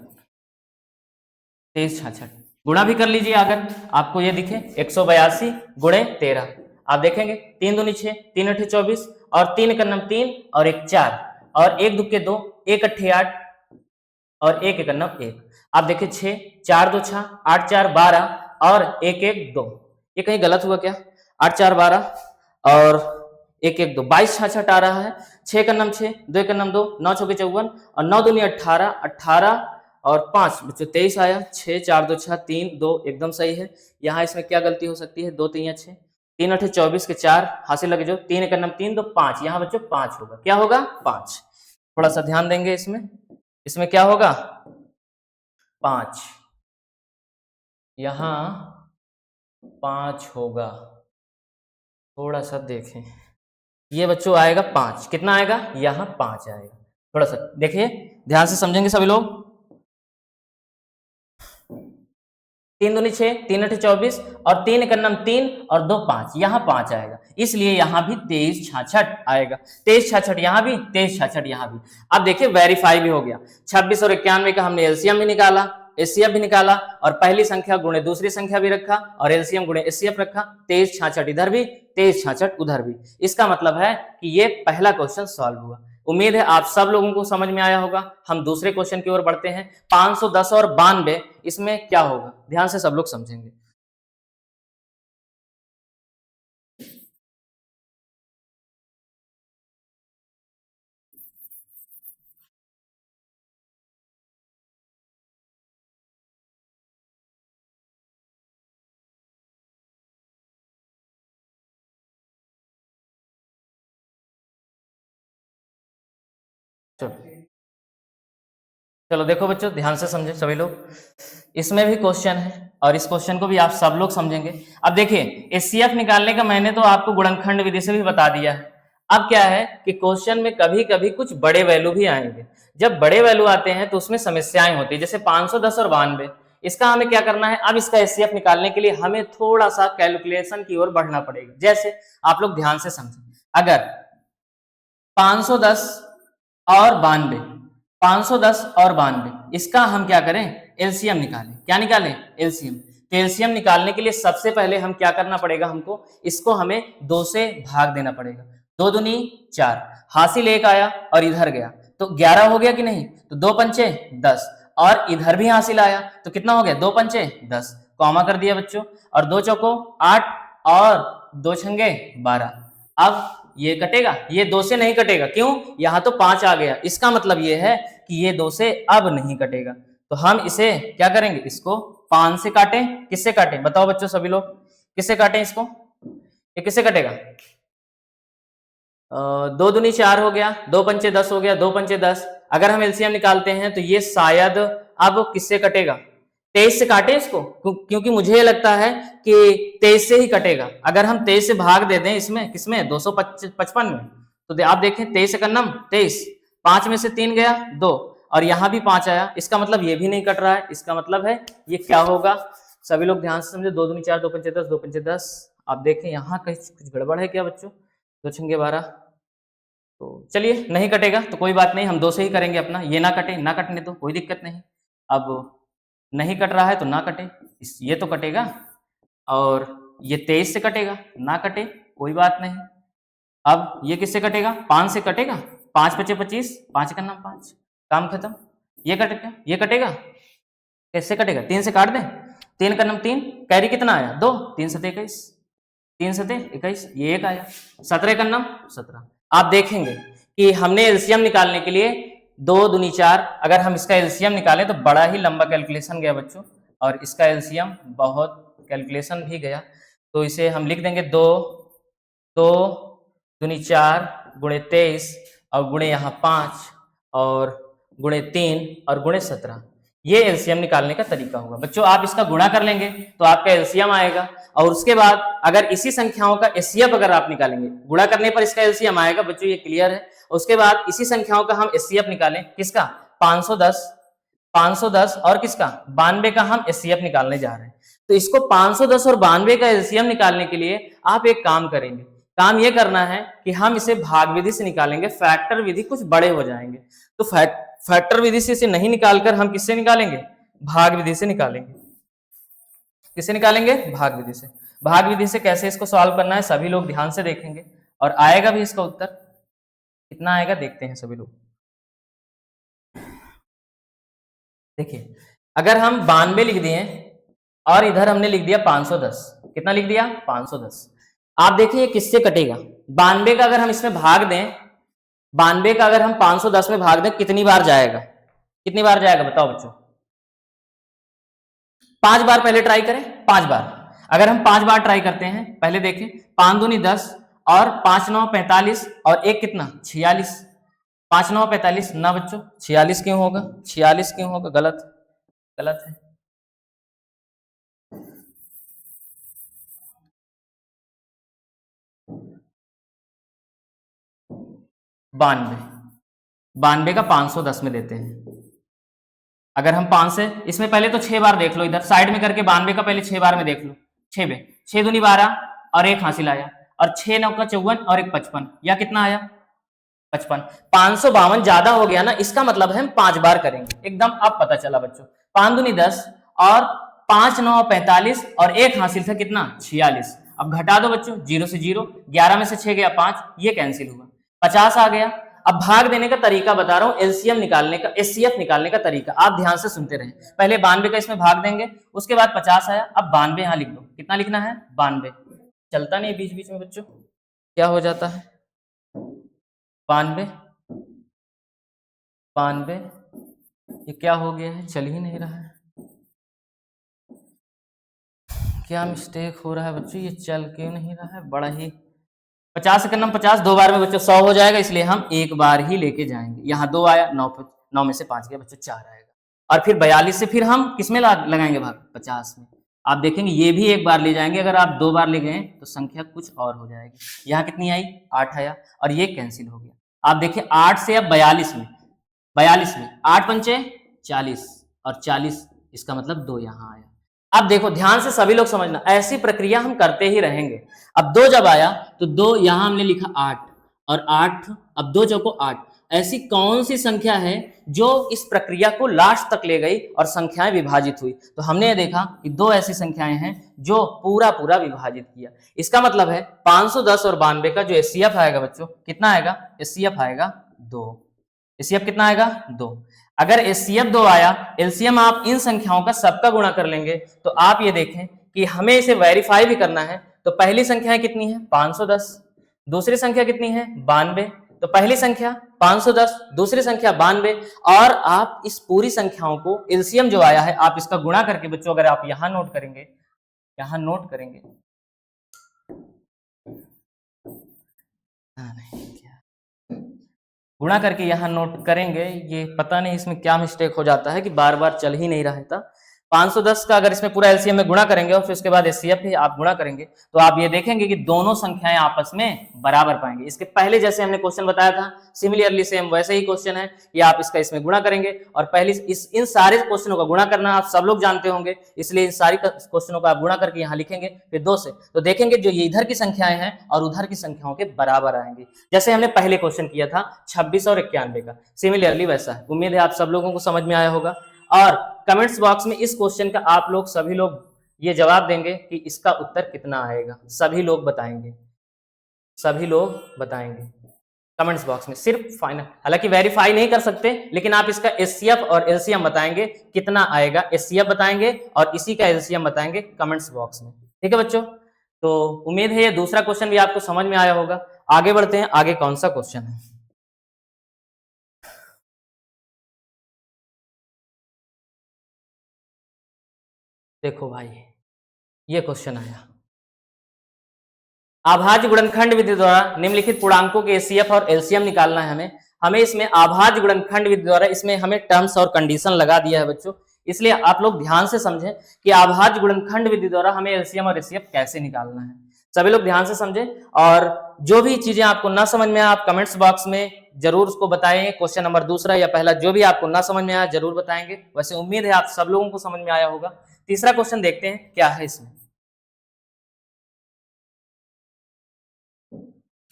23 66। गुणा भी कर लीजिए, अगर आपको ये दिखे 182 गुणे 13, आप देखेंगे 3 दूनी 6 3 अठे 24 और 3 का नम 3 और 1 4 और 1 दुक्के 2 1 अठे 8 और 1 एक नम 1। आप देखिए 6 4 2 6 8 4 12 और 1 1 2, ये कहीं गलत हुआ क्या, 8 4 12 और 1 1 2 22 66 आ रहा है। 6 का नम 6 2 का नम 2 9 6 54 और 9 दूनी 18 18 और 5 बच्चों 23 आया। 6 4 2 6 3 2 एकदम सही है। यहाँ इसमें क्या गलती हो सकती है, 2 3 6 3 अठे 24 के 4 हासिल लगे जो 3 का नम 3 तो 5, यहाँ बच्चों 5 होगा, क्या होगा 5। थोड़ा सा ध्यान देंगे इसमें, इसमें क्या होगा 5, यहाँ 5 होगा, थोड़ा सा देखें ये बच्चों आएगा 5। कितना आएगा? यहाँ 5 आएगा। थोड़ा सा देखिए, ध्यान से समझेंगे सभी लोग। 3 दूनी 6, 3 अठे 24 और 3 एकन्नम 3 और 2 5, यहाँ 5 आएगा, इसलिए यहाँ भी 23 66 आएगा। 23 66 यहाँ भी, 23 66 यहाँ भी। अब देखिए वेरीफाई भी हो गया। 26 और 91 का हमने एलसीएम भी निकाला, एचसीएफ भी निकाला, और पहली संख्या गुणे दूसरी संख्या भी रखा, और एलसीएम गुणे एचसीएफ रखा। 23 66 इधर भी, 23 66 उधर भी। इसका मतलब है कि ये पहला क्वेश्चन सॉल्व हुआ। उम्मीद है आप सब लोगों को समझ में आया होगा। हम दूसरे क्वेश्चन की ओर बढ़ते हैं। 510 और 92, इसमें क्या होगा? ध्यान से सब लोग समझेंगे। चलो चलो देखो बच्चों, ध्यान से समझे सभी लोग। इसमें भी क्वेश्चन है और इस क्वेश्चन को भी आप सब लोग समझेंगे। अब देखिए, एचसीएफ निकालने का मैंने तो आपको गुणनखंड विधि से भी बता दिया है। अब क्या है कि क्वेश्चन में कभी कभी कुछ बड़े वैल्यू भी आएंगे। जब बड़े वैल्यू आते हैं तो उसमें समस्याएं होती है, जैसे 510 और 92। इसका हमें क्या करना है? अब इसका एचसीएफ निकालने के लिए हमें थोड़ा सा कैलकुलेशन की ओर बढ़ना पड़ेगा। जैसे आप लोग ध्यान से समझें, अगर 510 और 92, 510 और 92, इसका हम क्या करें? एलसीएम निकालें। क्या निकालें? एलसीएम। तो एलसीएम निकालने के लिए सबसे पहले हम क्या करना पड़ेगा? हमको इसको हमें 2 से भाग देना पड़ेगा। 2 दूनी 4, हासिल 1 आया और इधर गया तो 11 हो गया कि नहीं? तो 2 पंचे 10, और इधर भी हासिल आया तो कितना हो गया? 2 पंचे 10, कॉमा कर दिया बच्चों, और 2 चौको 8 और 2 छंगे 12। अब ये कटेगा? ये 2 से नहीं कटेगा। क्यों? यहां तो 5 आ गया। इसका मतलब ये है कि ये 2 से अब नहीं कटेगा। तो हम इसे क्या करेंगे? इसको 5 से काटें। किससे काटें? बताओ बच्चों सभी लोग, किससे काटें इसको? ये किससे कटेगा? 2 दूनी 4 हो गया, 2 पंचे 10 हो गया, 2 पंचे 10। अगर हम एलसीएम निकालते हैं तो ये शायद अब किससे कटेगा? 23 से काटे इसको, क्योंकि मुझे लगता है कि 23 से ही कटेगा। अगर हम 23 से भाग दे दें इसमें, किसमें? 255 में, तो आप देखें 23 एकन्नम 23, 5 में से 3 गया 2, और यहां भी 5 आया। इसका मतलब ये भी नहीं कट रहा है। इसका मतलब है ये क्या होगा? सभी लोग ध्यान से समझे। 2 दूनी 4, 2 पंचे 10, 2 पंचे 10। आप देखें यहाँ कहीं कुछ गड़बड़ है क्या बच्चों? 2 छंगे 12। तो चलिए, नहीं कटेगा तो कोई बात नहीं, हम 2 से ही करेंगे अपना। ये ना कटे, ना कटने तो कोई दिक्कत नहीं। अब नहीं कट रहा है तो ना कटे, ये तो कटेगा, और ये 23 से कटेगा, ना कटे कोई बात नहीं। अब ये किससे कटेगा? 5 से कटेगा। 5 पचे 25, 5 का नाम 5, काम खत्म। ये कटेगा, ये कटेगा। कैसे कटेगा? 3 से काट दें। 3 का नाम 3, कैरी कितना आया? 2, 3 सते 21, 3 सते 21, ये 1 आया। 17 का नाम 17। आप देखेंगे कि हमने एलसीएम निकालने के लिए 2 दूनी 4, अगर हम इसका एलसीएम निकालें तो बड़ा ही लंबा कैलकुलेशन गया बच्चों, और इसका एलसीएम बहुत कैलकुलेशन भी गया। तो इसे हम लिख देंगे 2 2 दूनी 4 गुणे 23 और गुणे यहाँ 5 और गुणे 3 और गुणे 17। ये एलसीएम निकालने का तरीका होगा बच्चों। आप इसका गुणा कर लेंगे तो आपका एलसीएम आएगा, और उसके बाद अगर इसी संख्याओं का एचसीएफ अगर आप निकालेंगे, गुणा करने पर इसका एलसीएम आएगा बच्चों, ये क्लियर है। उसके बाद इसी संख्याओं का हम एचसीएफ निकालें, किसका? 510, 510 और किसका? 92 का हम एचसीएफ निकालने जा रहे हैं। तो इसको 510 और 92 का एलसीएम निकालने के लिए आप एक काम करेंगे। काम ये करना है कि हम इसे भाग विधि से निकालेंगे, फैक्टर विधि कुछ बड़े हो जाएंगे। तो फैक्टर विधि से इसे नहीं निकालकर हम किससे निकालेंगे? भाग विधि से निकालेंगे। किससे निकालेंगे? भाग विधि से। भाग विधि से कैसे इसको सॉल्व करना है सभी लोग ध्यान से देखेंगे, और आएगा भी इसका उत्तर। कितना आएगा देखते हैं सभी लोग। देखिए, अगर हम 92 लिख दिए और इधर हमने लिख दिया 510, कितना लिख दिया? 510। आप देखिए किससे कटेगा? 92 का अगर हम इसमें भाग दें, 92 का अगर हम 510 में भाग दें, कितनी बार जाएगा? कितनी बार जाएगा बताओ बच्चों? 5 बार पहले ट्राई करें, 5 बार। अगर हम 5 बार ट्राई करते हैं, पहले देखें, 5 दूनी 10 और 5 9 45 और एक कितना? 46। 5 9 45 ना बच्चों, 46 क्यों होगा? 46 क्यों होगा? गलत, गलत है। 92 का 510 में देते हैं। अगर हम 5 से इसमें पहले तो 6 बार देख लो, इधर साइड में करके 92 का पहले 6 बार में देख लो। 6 दूनी 12 और 1 हासिल आया, और 6 9 का 54 और 1 55, या कितना आया 55। 552 ज्यादा हो गया ना, इसका मतलब है हम 5 बार करेंगे, एकदम अब पता चला बच्चों। 5 दूनी 10 और 5 9 45 और 1 हासिल था कितना 46। अब घटा दो बच्चों, 0 से 0, 11 में से 6 गया 5, ये कैंसिल हुआ, 50 आ गया। अब भाग देने का तरीका बता रहा हूं, एलसीएम निकालने का, एचसीएफ निकालने का तरीका आप ध्यान से सुनते रहें। पहले 92 का इसमें भाग देंगे, उसके बाद 50 आया, अब 92 यहां लिख दो। कितना लिखना है 92, चलता नहीं बीच बीच में बच्चों, क्या हो जाता है 92 92, ये क्या हो गया है, चल ही नहीं रहा है, क्या मिस्टेक हो रहा है बच्चों, ये चल क्यों नहीं रहा है, बड़ा ही 50 से करना 50, 2 बार में बच्चों 100 हो जाएगा, इसलिए हम 1 बार ही लेके जाएंगे। यहाँ 2 आया, 9 में से 5 गया बच्चों 4 आएगा, और फिर 42 से फिर हम किसमें लगाएंगे भाग 50 में। आप देखेंगे ये भी 1 बार ले जाएंगे, अगर आप 2 बार ले गए तो संख्या कुछ और हो जाएगी। यहाँ कितनी आई 8 आया, और ये कैंसिल हो गया। आप देखिए 8 से अब 42 में 8 पंचे 40 और 40, इसका मतलब 2 यहाँ आया। अब देखो ध्यान से सभी लोग समझना, ऐसी प्रक्रिया हम करते ही रहेंगे। अब 2 जब आया तो 2 यहां हमने लिखा 8 और 8, अब 2 चौको 8। ऐसी कौन सी संख्या है जो इस प्रक्रिया को लास्ट तक ले गई और संख्याएं विभाजित हुई? तो हमने ये देखा कि 2 ऐसी संख्याएं हैं जो पूरा पूरा विभाजित किया। इसका मतलब है 510 और 92 का जो एचसीएफ आएगा बच्चों, कितना आएगा, एचसीएफ आएगा 2। एचसीएफ कितना आएगा 2। अगर एचसीएफ 2 आया, एलसीएम आप इन संख्याओं का सबका गुणा कर लेंगे, तो आप ये देखें कि हमें इसे वेरीफाई भी करना है। तो पहली संख्या कितनी है 510, दूसरी संख्या कितनी है 92, तो पहली संख्या 510, दूसरी संख्या 92, और आप इस पूरी संख्याओं को एलसीएम जो आया है आप इसका गुणा करके बच्चों, अगर आप यहां नोट करेंगे, यहां नोट करेंगे, गुणा करके यहां नोट करेंगे, ये पता नहीं इसमें क्या मिस्टेक हो जाता है कि बार बार चल ही नहीं रहा था। 510 का अगर इसमें पूरा एलसीएम में गुणा करेंगे और फिर उसके बाद एचसीएफ भी आप गुणा करेंगे, तो आप ये देखेंगे कि दोनों संख्याएं आपस में बराबर पाएंगे। इसके पहले जैसे हमने क्वेश्चन बताया था, सिमिलरली सेम वैसे ही क्वेश्चन है कि आप इसका इसमें गुणा करेंगे, और पहले इन सारे क्वेश्चनों का गुणा करना आप सब लोग जानते होंगे, इसलिए इन सारी क्वेश्चनों का आप गुणा करके यहाँ लिखेंगे फिर 2 से, तो देखेंगे जो ये इधर की संख्याएं हैं और उधर की संख्याओं के बराबर आएंगी। जैसे हमने पहले क्वेश्चन किया था 26 और 91 का, सिमिलरली वैसा है। उम्मीद है आप सब लोगों को समझ में आया होगा, और कमेंट्स बॉक्स में इस क्वेश्चन का आप लोग सभी लोग ये जवाब देंगे कि इसका उत्तर कितना आएगा, सभी लोग बताएंगे, सभी लोग बताएंगे कमेंट्स बॉक्स में, सिर्फ फाइनल, हालांकि वेरीफाई नहीं कर सकते, लेकिन आप इसका एचसीएफ और एलसीएम बताएंगे कितना आएगा, एचसीएफ बताएंगे और इसी का एलसीएम बताएंगे कमेंट्स बॉक्स में। ठीक है बच्चों, तो उम्मीद है ये दूसरा क्वेश्चन भी आपको समझ में आया होगा। आगे बढ़ते हैं, आगे कौन सा क्वेश्चन है, देखो भाई ये क्वेश्चन आया, अभाज्य गुणनखंड विधि द्वारा निम्नलिखित पूर्णांकों के एचसीएफ और एलसीएम निकालना है हमें इसमें अभाज्य गुणनखंड विधि द्वारा, इसमें हमें टर्म्स और कंडीशन लगा दिया है बच्चों, इसलिए आप लोग ध्यान से समझें कि अभाज्य गुणनखंड विधि द्वारा हमें एलसीएम और एचसीएफ कैसे निकालना है। सभी लोग ध्यान से समझें, और जो भी चीजें आपको ना समझ में आए आप कमेंट्स बॉक्स में जरूर उसको बताएं। क्वेश्चन नंबर दूसरा या पहला जो भी आपको ना समझ में आया जरूर बताएंगे। वैसे उम्मीद है आप सब लोगों को समझ में आया होगा। तीसरा क्वेश्चन देखते हैं क्या है इसमें।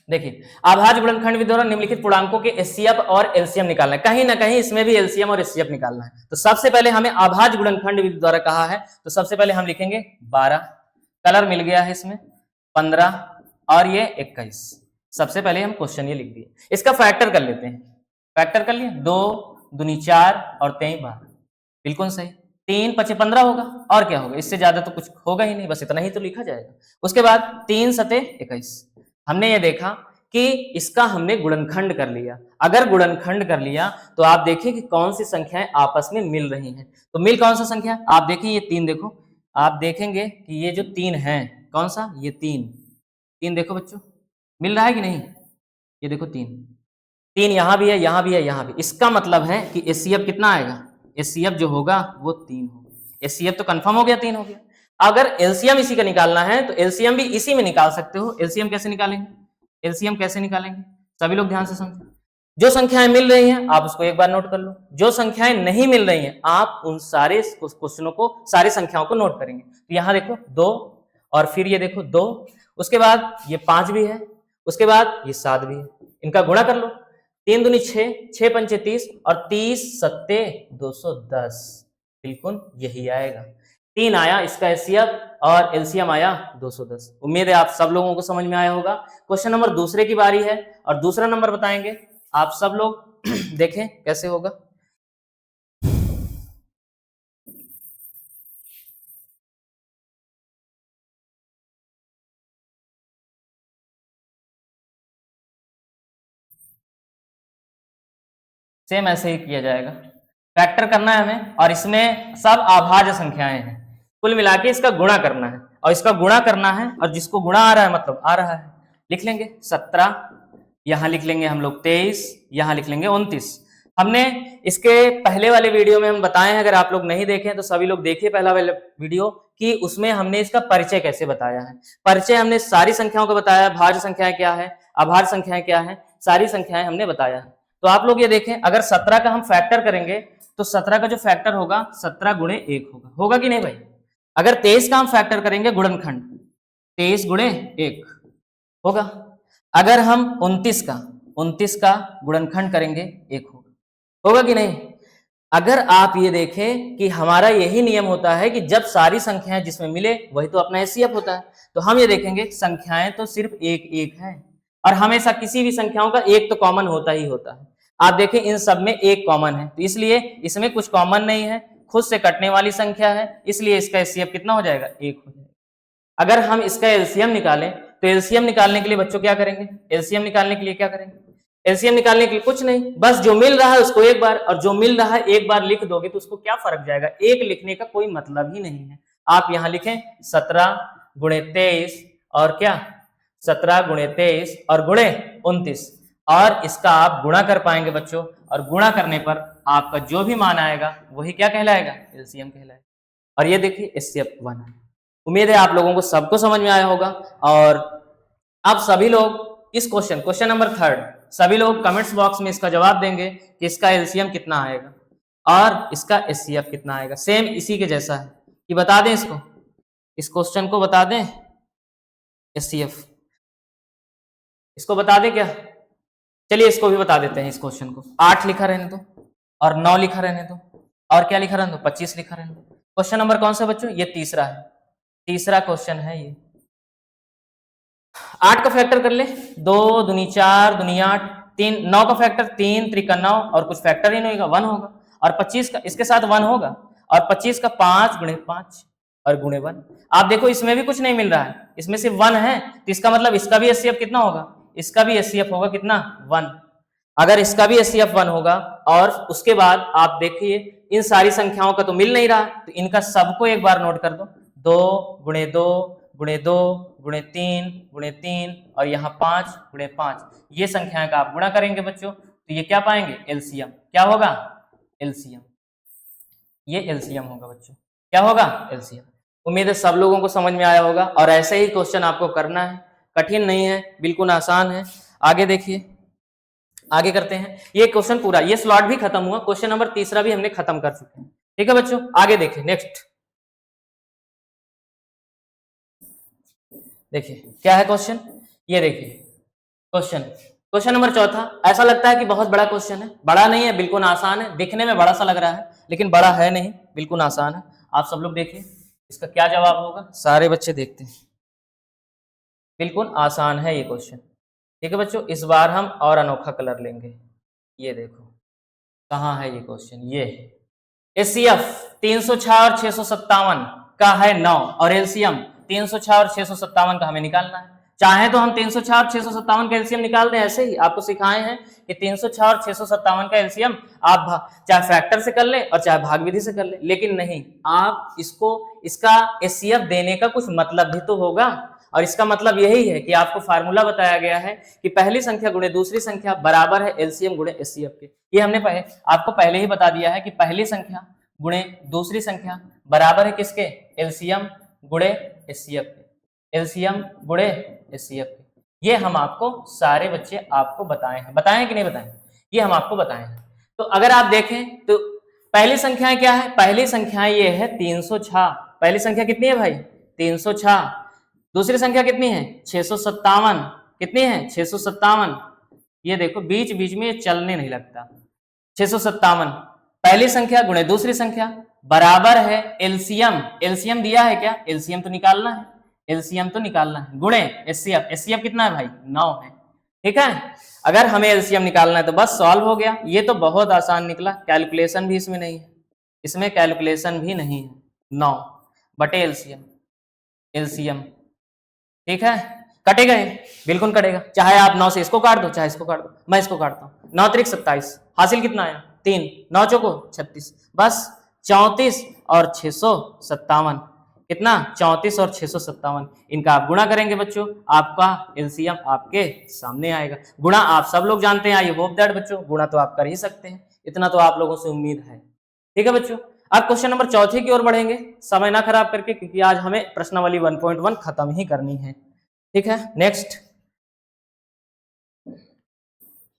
देखिए, अभाज्य गुणनखंड विधि द्वारा निम्नलिखित पूर्णांकों के एचसीएफ और एलसीएम निकालना है। कहीं ना कहीं इसमें भी एलसीएम और एचसीएफ निकालना है। तो सबसे पहले हमें अभाज्य गुणनखंड विधि द्वारा कहा है, तो सबसे पहले हम लिखेंगे 12, कलर मिल गया है इसमें 15 और ये 21। सबसे पहले हम क्वेश्चन ये लिख दिए, इसका फैक्टर कर लेते हैं। फैक्टर कर लिए, 2 दूनी 4 और 23 12, बिल्कुल सही। 3 5 15 होगा, और क्या होगा, इससे ज्यादा तो कुछ होगा ही नहीं, बस इतना ही तो लिखा जाएगा। उसके बाद 3 7 21। हमने ये देखा कि इसका हमने गुणनखंड कर लिया। अगर गुणनखंड कर लिया तो आप देखिए कि कौन सी संख्याएं आपस में मिल रही हैं। तो मिल कौन सा संख्या, आप देखिए ये 3, देखो आप देखेंगे कि ये जो 3 है, कौन सा, ये 3 देखो बच्चों मिल रहा है कि नहीं, ये देखो 3 यहां भी है, यहां भी है, यहां भी। इसका मतलब है कि एचसीएफ कितना आएगा, एचसीएफ जो होगा वो 3 होगा। एचसीएफ तो कंफर्म हो गया, 3 हो गया। अगर एलसीएम इसी का निकालना है तो एलसीएम भी इसी में निकाल सकते हो। एलसीएम कैसे निकालेंगे, एलसीएम कैसे निकालेंगे, सभी लोग ध्यान से समझो। जो संख्याएं मिल रही हैं आप उसको एक बार नोट कर लो, जो संख्याएं नहीं मिल रही हैं आप उन सारे क्वेश्चनों को, सारी संख्याओं को नोट करेंगे। तो यहां देखो 2, और फिर ये देखो 2, उसके बाद ये 5 भी है, उसके बाद ये 7 भी है, इनका गुणा कर लो, 3 दूनी 6, 6 पंचे 30 और 30 सत्ते 210, बिल्कुल यही आएगा। 3 आया इसका एचसीएफ और एलसीएम आया 210। उम्मीद है आप सब लोगों को समझ में आया होगा। क्वेश्चन नंबर दूसरे की बारी है और दूसरा नंबर बताएंगे आप सब लोग देखें कैसे होगा। सेम ऐसे ही किया जाएगा, फैक्टर करना है हमें और इसमें सब अभाज्य संख्याएं हैं, कुल मिला के इसका गुणा करना है और इसका गुणा करना है और जिसको गुणा आ रहा है मतलब आ रहा है, लिख लेंगे 17, यहां लिख लेंगे हम लोग 23, यहां लिख लेंगे 29। हमने इसके पहले वाले वीडियो में हम बताए हैं, अगर आप लोग नहीं देखे तो सभी लोग देखिए पहला वाला वीडियो, कि उसमें हमने इसका परिचय कैसे बताया है। परिचय हमने सारी संख्याओं को बताया, भाज्य संख्याएं क्या है, अभाज्य संख्याएं क्या है, सारी संख्याएं हमने बताया है। तो आप लोग ये देखें, अगर 17 का हम फैक्टर करेंगे तो 17 का जो फैक्टर होगा 17 गुणे 1 होगा कि नहीं भाई। अगर 23 का हम फैक्टर करेंगे गुणनखंड, 23 गुणे 1 होगा। अगर हम 29 का गुणनखंड करेंगे 1 होगा कि नहीं। अगर आप ये देखें कि हमारा यही नियम होता है कि जब सारी संख्याएं जिसमें मिले वही तो अपना एचसीएफ होता है, तो हम ये देखेंगे संख्याएं तो सिर्फ एक है और हमेशा किसी भी संख्याओं का एक तो कॉमन होता ही होता है। आप देखें इन सब में एक कॉमन है, तो इसलिए इसमें कुछ कॉमन नहीं है, खुद से कटने वाली संख्या है, इसलिए इसका एचसीएफ कितना हो जाएगा, 1 हो जाएगा। अगर हम इसका एलसीएम निकालें तो एलसीएम निकालने के लिए बच्चों क्या करेंगे, एलसीएम निकालने के लिए क्या करेंगे, एलसीएम निकालने के लिए कुछ नहीं, बस जो मिल रहा है उसको एक बार, और जो मिल रहा है एक बार लिख दोगे तो उसको क्या फर्क जाएगा, एक लिखने का कोई मतलब ही नहीं है। आप यहां लिखें 17 गुणे 23 और क्या 17 गुणे 23 और गुणे 29, और इसका आप गुणा कर पाएंगे बच्चों, और गुणा करने पर आपका जो भी मान आएगा वही क्या कहलाएगा, एलसीएम कहलाएगा। और ये देखिए एचसीएफ 1 है। उम्मीद है आप लोगों को सबको समझ में आया होगा। और आप सभी लोग इस क्वेश्चन नंबर 3 सभी लोग कमेंट्स बॉक्स में इसका जवाब देंगे कि इसका एलसीएम कितना आएगा और इसका एचसीएफ कितना आएगा। सेम इसी के जैसा है कि बता दें इसको, इस क्वेश्चन को बता दें एचसीएफ, इसको बता दें क्या, चलिए इसको भी बता देते हैं। इस क्वेश्चन को 8 लिखा रहने दो और 9 लिखा रहने दो और क्या लिखा रहने दो, 25 लिखा रहने दो। क्वेश्चन नंबर कौन सा बच्चों, ये तीसरा है, तीसरा क्वेश्चन है ये। 8 का फैक्टर कर ले, 2 दूनी 4 दूनी 8, 3, 9 का फैक्टर 3 त्रिका 9 और कुछ फैक्टर ही नहीं होगा, 1 होगा, और 25 का इसके साथ 1 होगा, और 25 का 5 गुणे 5 और गुणे 1। आप देखो इसमें भी कुछ नहीं मिल रहा है, इसमें सिर्फ 1 है, तो इसका मतलब इसका भी एचसीएफ कितना होगा, इसका भी एचसीएफ होगा कितना, 1। अगर इसका भी एचसीएफ 1 होगा और उसके बाद आप देखिए इन सारी संख्याओं का तो मिल नहीं रहा, तो इनका सबको एक बार नोट कर दो, 2 गुणे 2 गुणे 2 गुणे 3 गुणे 3 और यहाँ 5 गुणे 5, ये संख्याएं का आप गुणा करेंगे बच्चों, तो ये क्या पाएंगे, एलसीएम। क्या होगा, एलसीएम, ये एलसीएम होगा बच्चों, क्या होगा, एलसीएम। उम्मीद है सब लोगों को समझ में आया होगा और ऐसे ही क्वेश्चन आपको करना है, कठिन नहीं है, बिल्कुल आसान है। आगे देखिए, आगे करते हैं। ये क्वेश्चन पूरा, ये स्लॉट भी खत्म हुआ, क्वेश्चन नंबर तीसरा भी हमने खत्म कर चुके हैं। ठीक है बच्चों, आगे देखिए नेक्स्ट देखिए क्या है क्वेश्चन, ये देखिए क्वेश्चन नंबर 4। ऐसा लगता है कि बहुत बड़ा क्वेश्चन है, बड़ा नहीं है, बिल्कुल आसान है, दिखने में बड़ा सा लग रहा है लेकिन बड़ा है नहीं, बिल्कुल आसान है। आप सब लोग देखिए इसका क्या जवाब होगा, सारे बच्चे देखते हैं, बिल्कुल आसान है ये क्वेश्चन। ठीक है बच्चों, इस बार हम और अनोखा कलर लेंगे। ये देखो कहाँ है ये क्वेश्चन, ये एचसीएफ 306 और 657 का है 9 और एलसीएम 306 और 657 का हमें निकालना है। चाहे तो हम 306 और 657 का एलसीएम निकाल दें, ऐसे ही आपको सिखाए हैं कि 306 और 657 का एलसीएम आप चाहे फैक्टर से कर ले और चाहे भाग विधि से कर ले, लेकिन नहीं, आप इसको इसका एचसीएफ देने का कुछ मतलब भी तो होगा, और इसका मतलब यही है कि आपको फार्मूला बताया गया है कि पहली संख्या गुणे दूसरी संख्या बराबर है एलसीएम गुणे एचसीएफ के। ये हमने आपको पहले ही बता दिया है कि पहली संख्या गुणे दूसरी संख्या बराबर है किसके, एलसीएम गुणे एचसीएफ के, एलसीएम गुणे एचसीएफ के। ये हम आपको सारे बच्चे आपको बताए हैं कि नहीं बताए। ये हम आपको बताए हैं। तो अगर आप देखें तो पहली संख्याएं क्या है, पहली संख्याएं ये है 306। पहली संख्या कितनी है भाई, 306। दूसरी संख्या कितनी है, 657। कितनी है, 657। ये देखो बीच बीच में ये चलने नहीं लगता। 657 पहली संख्या गुणे दूसरी संख्या बराबर है एलसीएम। एलसीएम दिया है क्या, एलसीएम तो निकालना है, एलसीएम तो निकालना है, गुणे एचसीएफ। एचसीएफ कितना है भाई, 9 है। ठीक है, अगर हमें एलसीएम निकालना है तो बस सॉल्व हो गया। ये तो बहुत आसान निकला, कैलकुलेशन भी इसमें नहीं है, इसमें कैलकुलेशन भी नहीं है। 9 बटे एलसीएम, एलसीएम। ठीक है, कटेगा ये, बिल्कुल कटेगा, चाहे आप 9 से इसको काट दो, चाहे इसको काट दो। मैं इसको काटता हूं, 9 त्रिक 27, हासिल कितना आया 3, 9 चौको 36, बस 34 और 657। कितना, 34 और 657। इनका आप गुणा करेंगे बच्चों, आपका एलसीएम आपके सामने आएगा। गुणा आप सब लोग जानते हैं, आई होप दैट बच्चों गुणा तो आप कर ही सकते हैं, इतना तो आप लोगों से उम्मीद है। ठीक है बच्चों, अब क्वेश्चन नंबर 4 की ओर बढ़ेंगे, समय ना खराब करके, क्योंकि आज हमें प्रश्नावली 1.1 खत्म ही करनी है। ठीक है, नेक्स्ट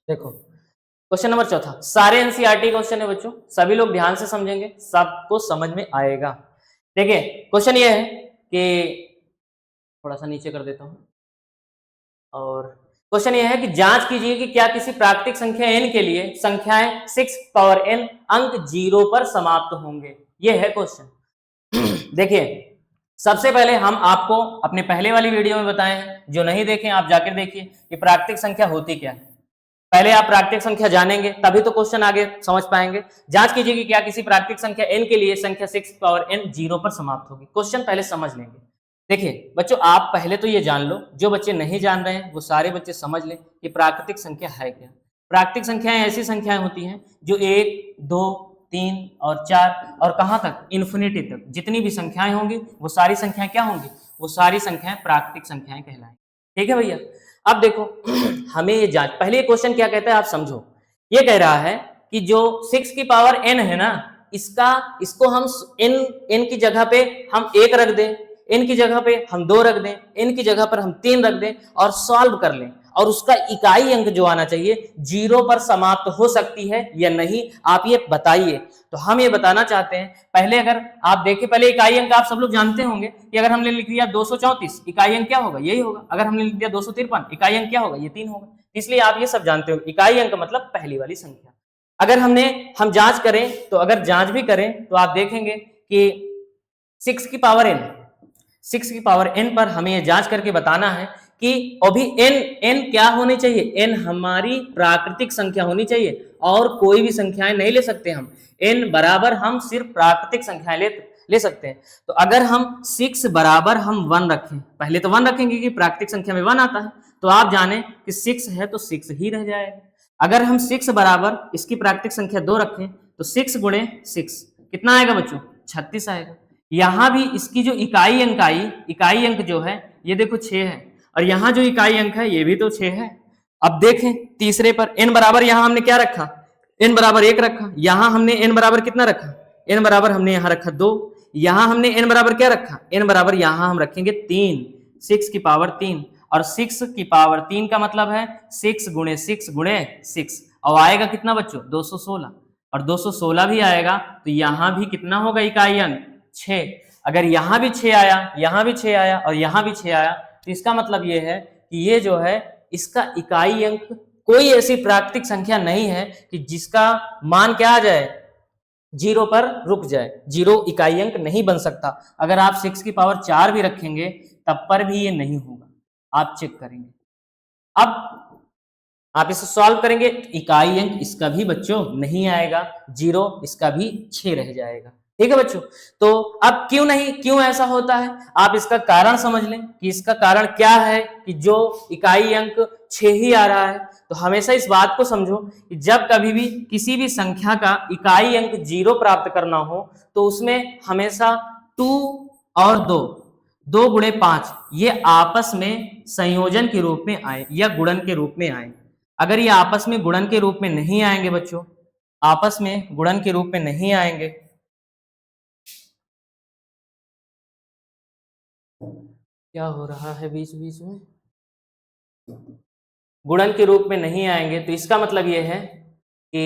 देखो क्वेश्चन नंबर 4, सारे एनसीईआरटी क्वेश्चन है बच्चों, सभी लोग ध्यान से समझेंगे, सबको समझ में आएगा। देखिए क्वेश्चन ये है कि थोड़ा सा नीचे कर देता हूं, और क्वेश्चन ये है कि जांच कीजिए कि क्या किसी प्राकृतिक संख्या n के लिए संख्याएं 6 पावर n अंक 0 पर समाप्त होंगे। ये है क्वेश्चन। देखिए सबसे पहले हम आपको अपने पहले वाली वीडियो में बताए हैं, जो नहीं देखें आप जाकर देखिए कि प्राकृतिक संख्या होती क्या है। पहले आप प्राकृतिक संख्या जानेंगे तभी तो क्वेश्चन आगे समझ पाएंगे। जांच कीजिए कि क्या किसी प्राकृतिक संख्या n के लिए संख्या 6 पावर n 0 पर समाप्त होगी। क्वेश्चन पहले समझ लेंगे। देखिए बच्चों आप पहले तो ये जान लो, जो बच्चे नहीं जान रहे हैं वो सारे बच्चे समझ लें कि प्राकृतिक संख्या है क्या। प्राकृतिक संख्याएं ऐसी संख्याएं होती हैं जो 1, 2, 3 और 4 और कहां तक, इन्फिनिटी तक जितनी भी संख्याएं होंगी वो सारी संख्याएं क्या होंगी, वो सारी संख्याएं प्राकृतिक संख्याएं कहलाएंगी। ठीक है भैया, अब देखो हमें ये जांच, पहले क्वेश्चन क्या कहता है आप समझो। ये कह रहा है कि जो 6 की पावर n है ना, इसको हम n की जगह पे हम 1 रख दें, n की जगह पे हम 2 रख दें, n की जगह पर हम 3 रख दें और सॉल्व कर लें, और उसका इकाई अंक जो आना चाहिए 0 पर समाप्त हो सकती है या नहीं, आप ये बताइए। तो हम ये बताना चाहते हैं, पहले अगर आप देखें, पहले इकाई अंक आप सब लोग जानते होंगे कि अगर हमने लिख दिया 234, इकाई अंक क्या होगा, यही होगा। अगर हमने लिख दिया 253, इकाई अंक क्या होगा, ये 3 होगा। इसलिए आप ये सब जानते हो, इकाई अंक मतलब पहली वाली संख्या। अगर हम जांच करें, तो अगर जांच भी करें तो आप देखेंगे कि 6 की पावर n, 6 की पावर n पर हमें ये जांच करके बताना है कि अभी n क्या होनी चाहिए, n हमारी प्राकृतिक संख्या होनी चाहिए, और कोई भी संख्याएं नहीं ले सकते हम। n बराबर हम सिर्फ प्राकृतिक संख्याएं ले सकते हैं। तो अगर हम 6 बराबर हम 1 रखें, पहले तो 1 रखेंगे कि प्राकृतिक संख्या में 1 आता है, तो आप जाने कि 6 है तो 6 ही रह जाएगा। अगर हम 6 बराबर इसकी प्राकृतिक संख्या 2 रखें तो 6 गुणे 6 कितना आएगा बच्चों, 36 आएगा। यहां भी इसकी जो इकाई अंक आई, इकाई अंक जो है ये देखो 6 है, और यहां जो इकाई अंक है ये भी तो 6 है। अब देखें तीसरे पर n बराबर, यहां हमने क्या रखा, n बराबर 1 रखा, यहां हमने n बराबर कितना रखा, n बराबर हमने यहां रखा 2, यहां हमने n बराबर क्या रखा, n बराबर यहां हम रखेंगे 3, 6 की पावर 3, और 6 की पावर 3 का मतलब है 6 गुणे 6 गुणे 6, और आएगा कितना बच्चों, 216, और 216 भी आएगा तो यहां भी कितना होगा इकाई अंक 6। अगर यहां भी 6 आया, यहां भी 6 आया और यहां भी 6 आया, तो इसका मतलब ये है कि ये जो है इसका इकाई अंक कोई ऐसी प्राकृतिक संख्या नहीं है कि जिसका मान क्या आ जाए, 0 पर रुक जाए, 0 इकाई अंक नहीं बन सकता। अगर आप 6 की पावर 4 भी रखेंगे तब पर भी ये नहीं होगा, आप चेक करेंगे। अब आप इसे सॉल्व करेंगे, इकाई अंक इसका भी बच्चों नहीं आएगा, 0, इसका भी 6 रह जाएगा। ठीक है बच्चों, तो अब क्यों ऐसा होता है, आप इसका कारण समझ लें कि इसका कारण क्या है कि जो इकाई अंक 6 ही आ रहा है। तो हमेशा इस बात को समझो कि जब कभी भी किसी भी संख्या का इकाई अंक 0 प्राप्त करना हो तो उसमें हमेशा 2 और 2 गुणे 5 ये आपस में संयोजन के रूप में आए या गुणन के रूप में आए। अगर ये आपस में गुणन के रूप में नहीं आएंगे बच्चों, आपस में गुणन के रूप में नहीं आएंगे, क्या हो रहा है बीच बीच में, गुणन के रूप में नहीं आएंगे, तो इसका मतलब यह है कि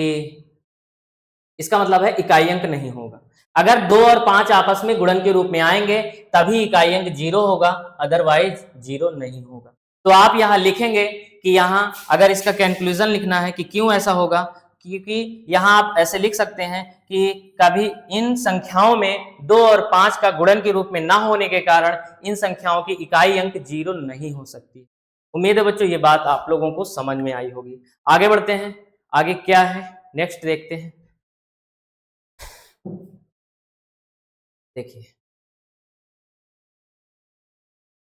इसका मतलब है इकाई अंक नहीं होगा। अगर 2 और 5 आपस में गुणन के रूप में आएंगे तभी इकाई अंक 0 होगा, अदरवाइज 0 नहीं होगा। तो आप यहां लिखेंगे कि यहां अगर इसका कंक्लूजन लिखना है कि क्यों ऐसा होगा, क्योंकि यहां आप ऐसे लिख सकते हैं कि कभी इन संख्याओं में 2 और 5 का गुणन के रूप में ना होने के कारण इन संख्याओं की इकाई अंक 0 नहीं हो सकती। उम्मीद है बच्चों ये बात आप लोगों को समझ में आई होगी। आगे बढ़ते हैं, आगे क्या है नेक्स्ट देखते हैं। देखिए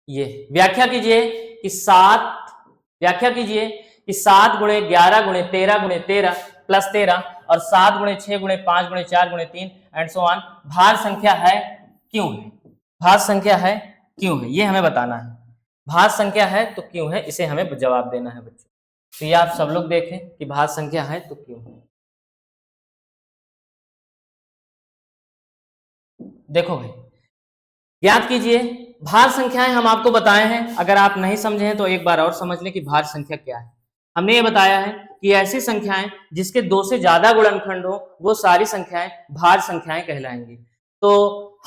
ये व्याख्या कीजिए कि 7 गुणे 11 गुणे 13 गुणे 13 प्लस 13 और 7 गुणे 6 गुणे 5 गुणे 4 गुणे 3 एंड सो ऑन भाज्य संख्या है क्यों है, भाज्य संख्या है क्यों है, ये हमें बताना है। भाज्य संख्या है तो क्यों है, इसे हमें जवाब देना है बच्चों। तो ये आप सब लोग देखें कि भाज्य संख्या है तो क्यों है। देखो भाई याद कीजिए, भाज्य संख्याएं हम आपको बताए हैं, अगर आप नहीं समझे हैं तो एक बार और समझ लें कि भाज्य संख्या क्या है। हमने ये बताया है कि ऐसी संख्याएं जिसके 2 से ज्यादा गुणनखंड हो वो सारी संख्याएं भाज्य संख्याएं कहलाएंगी। तो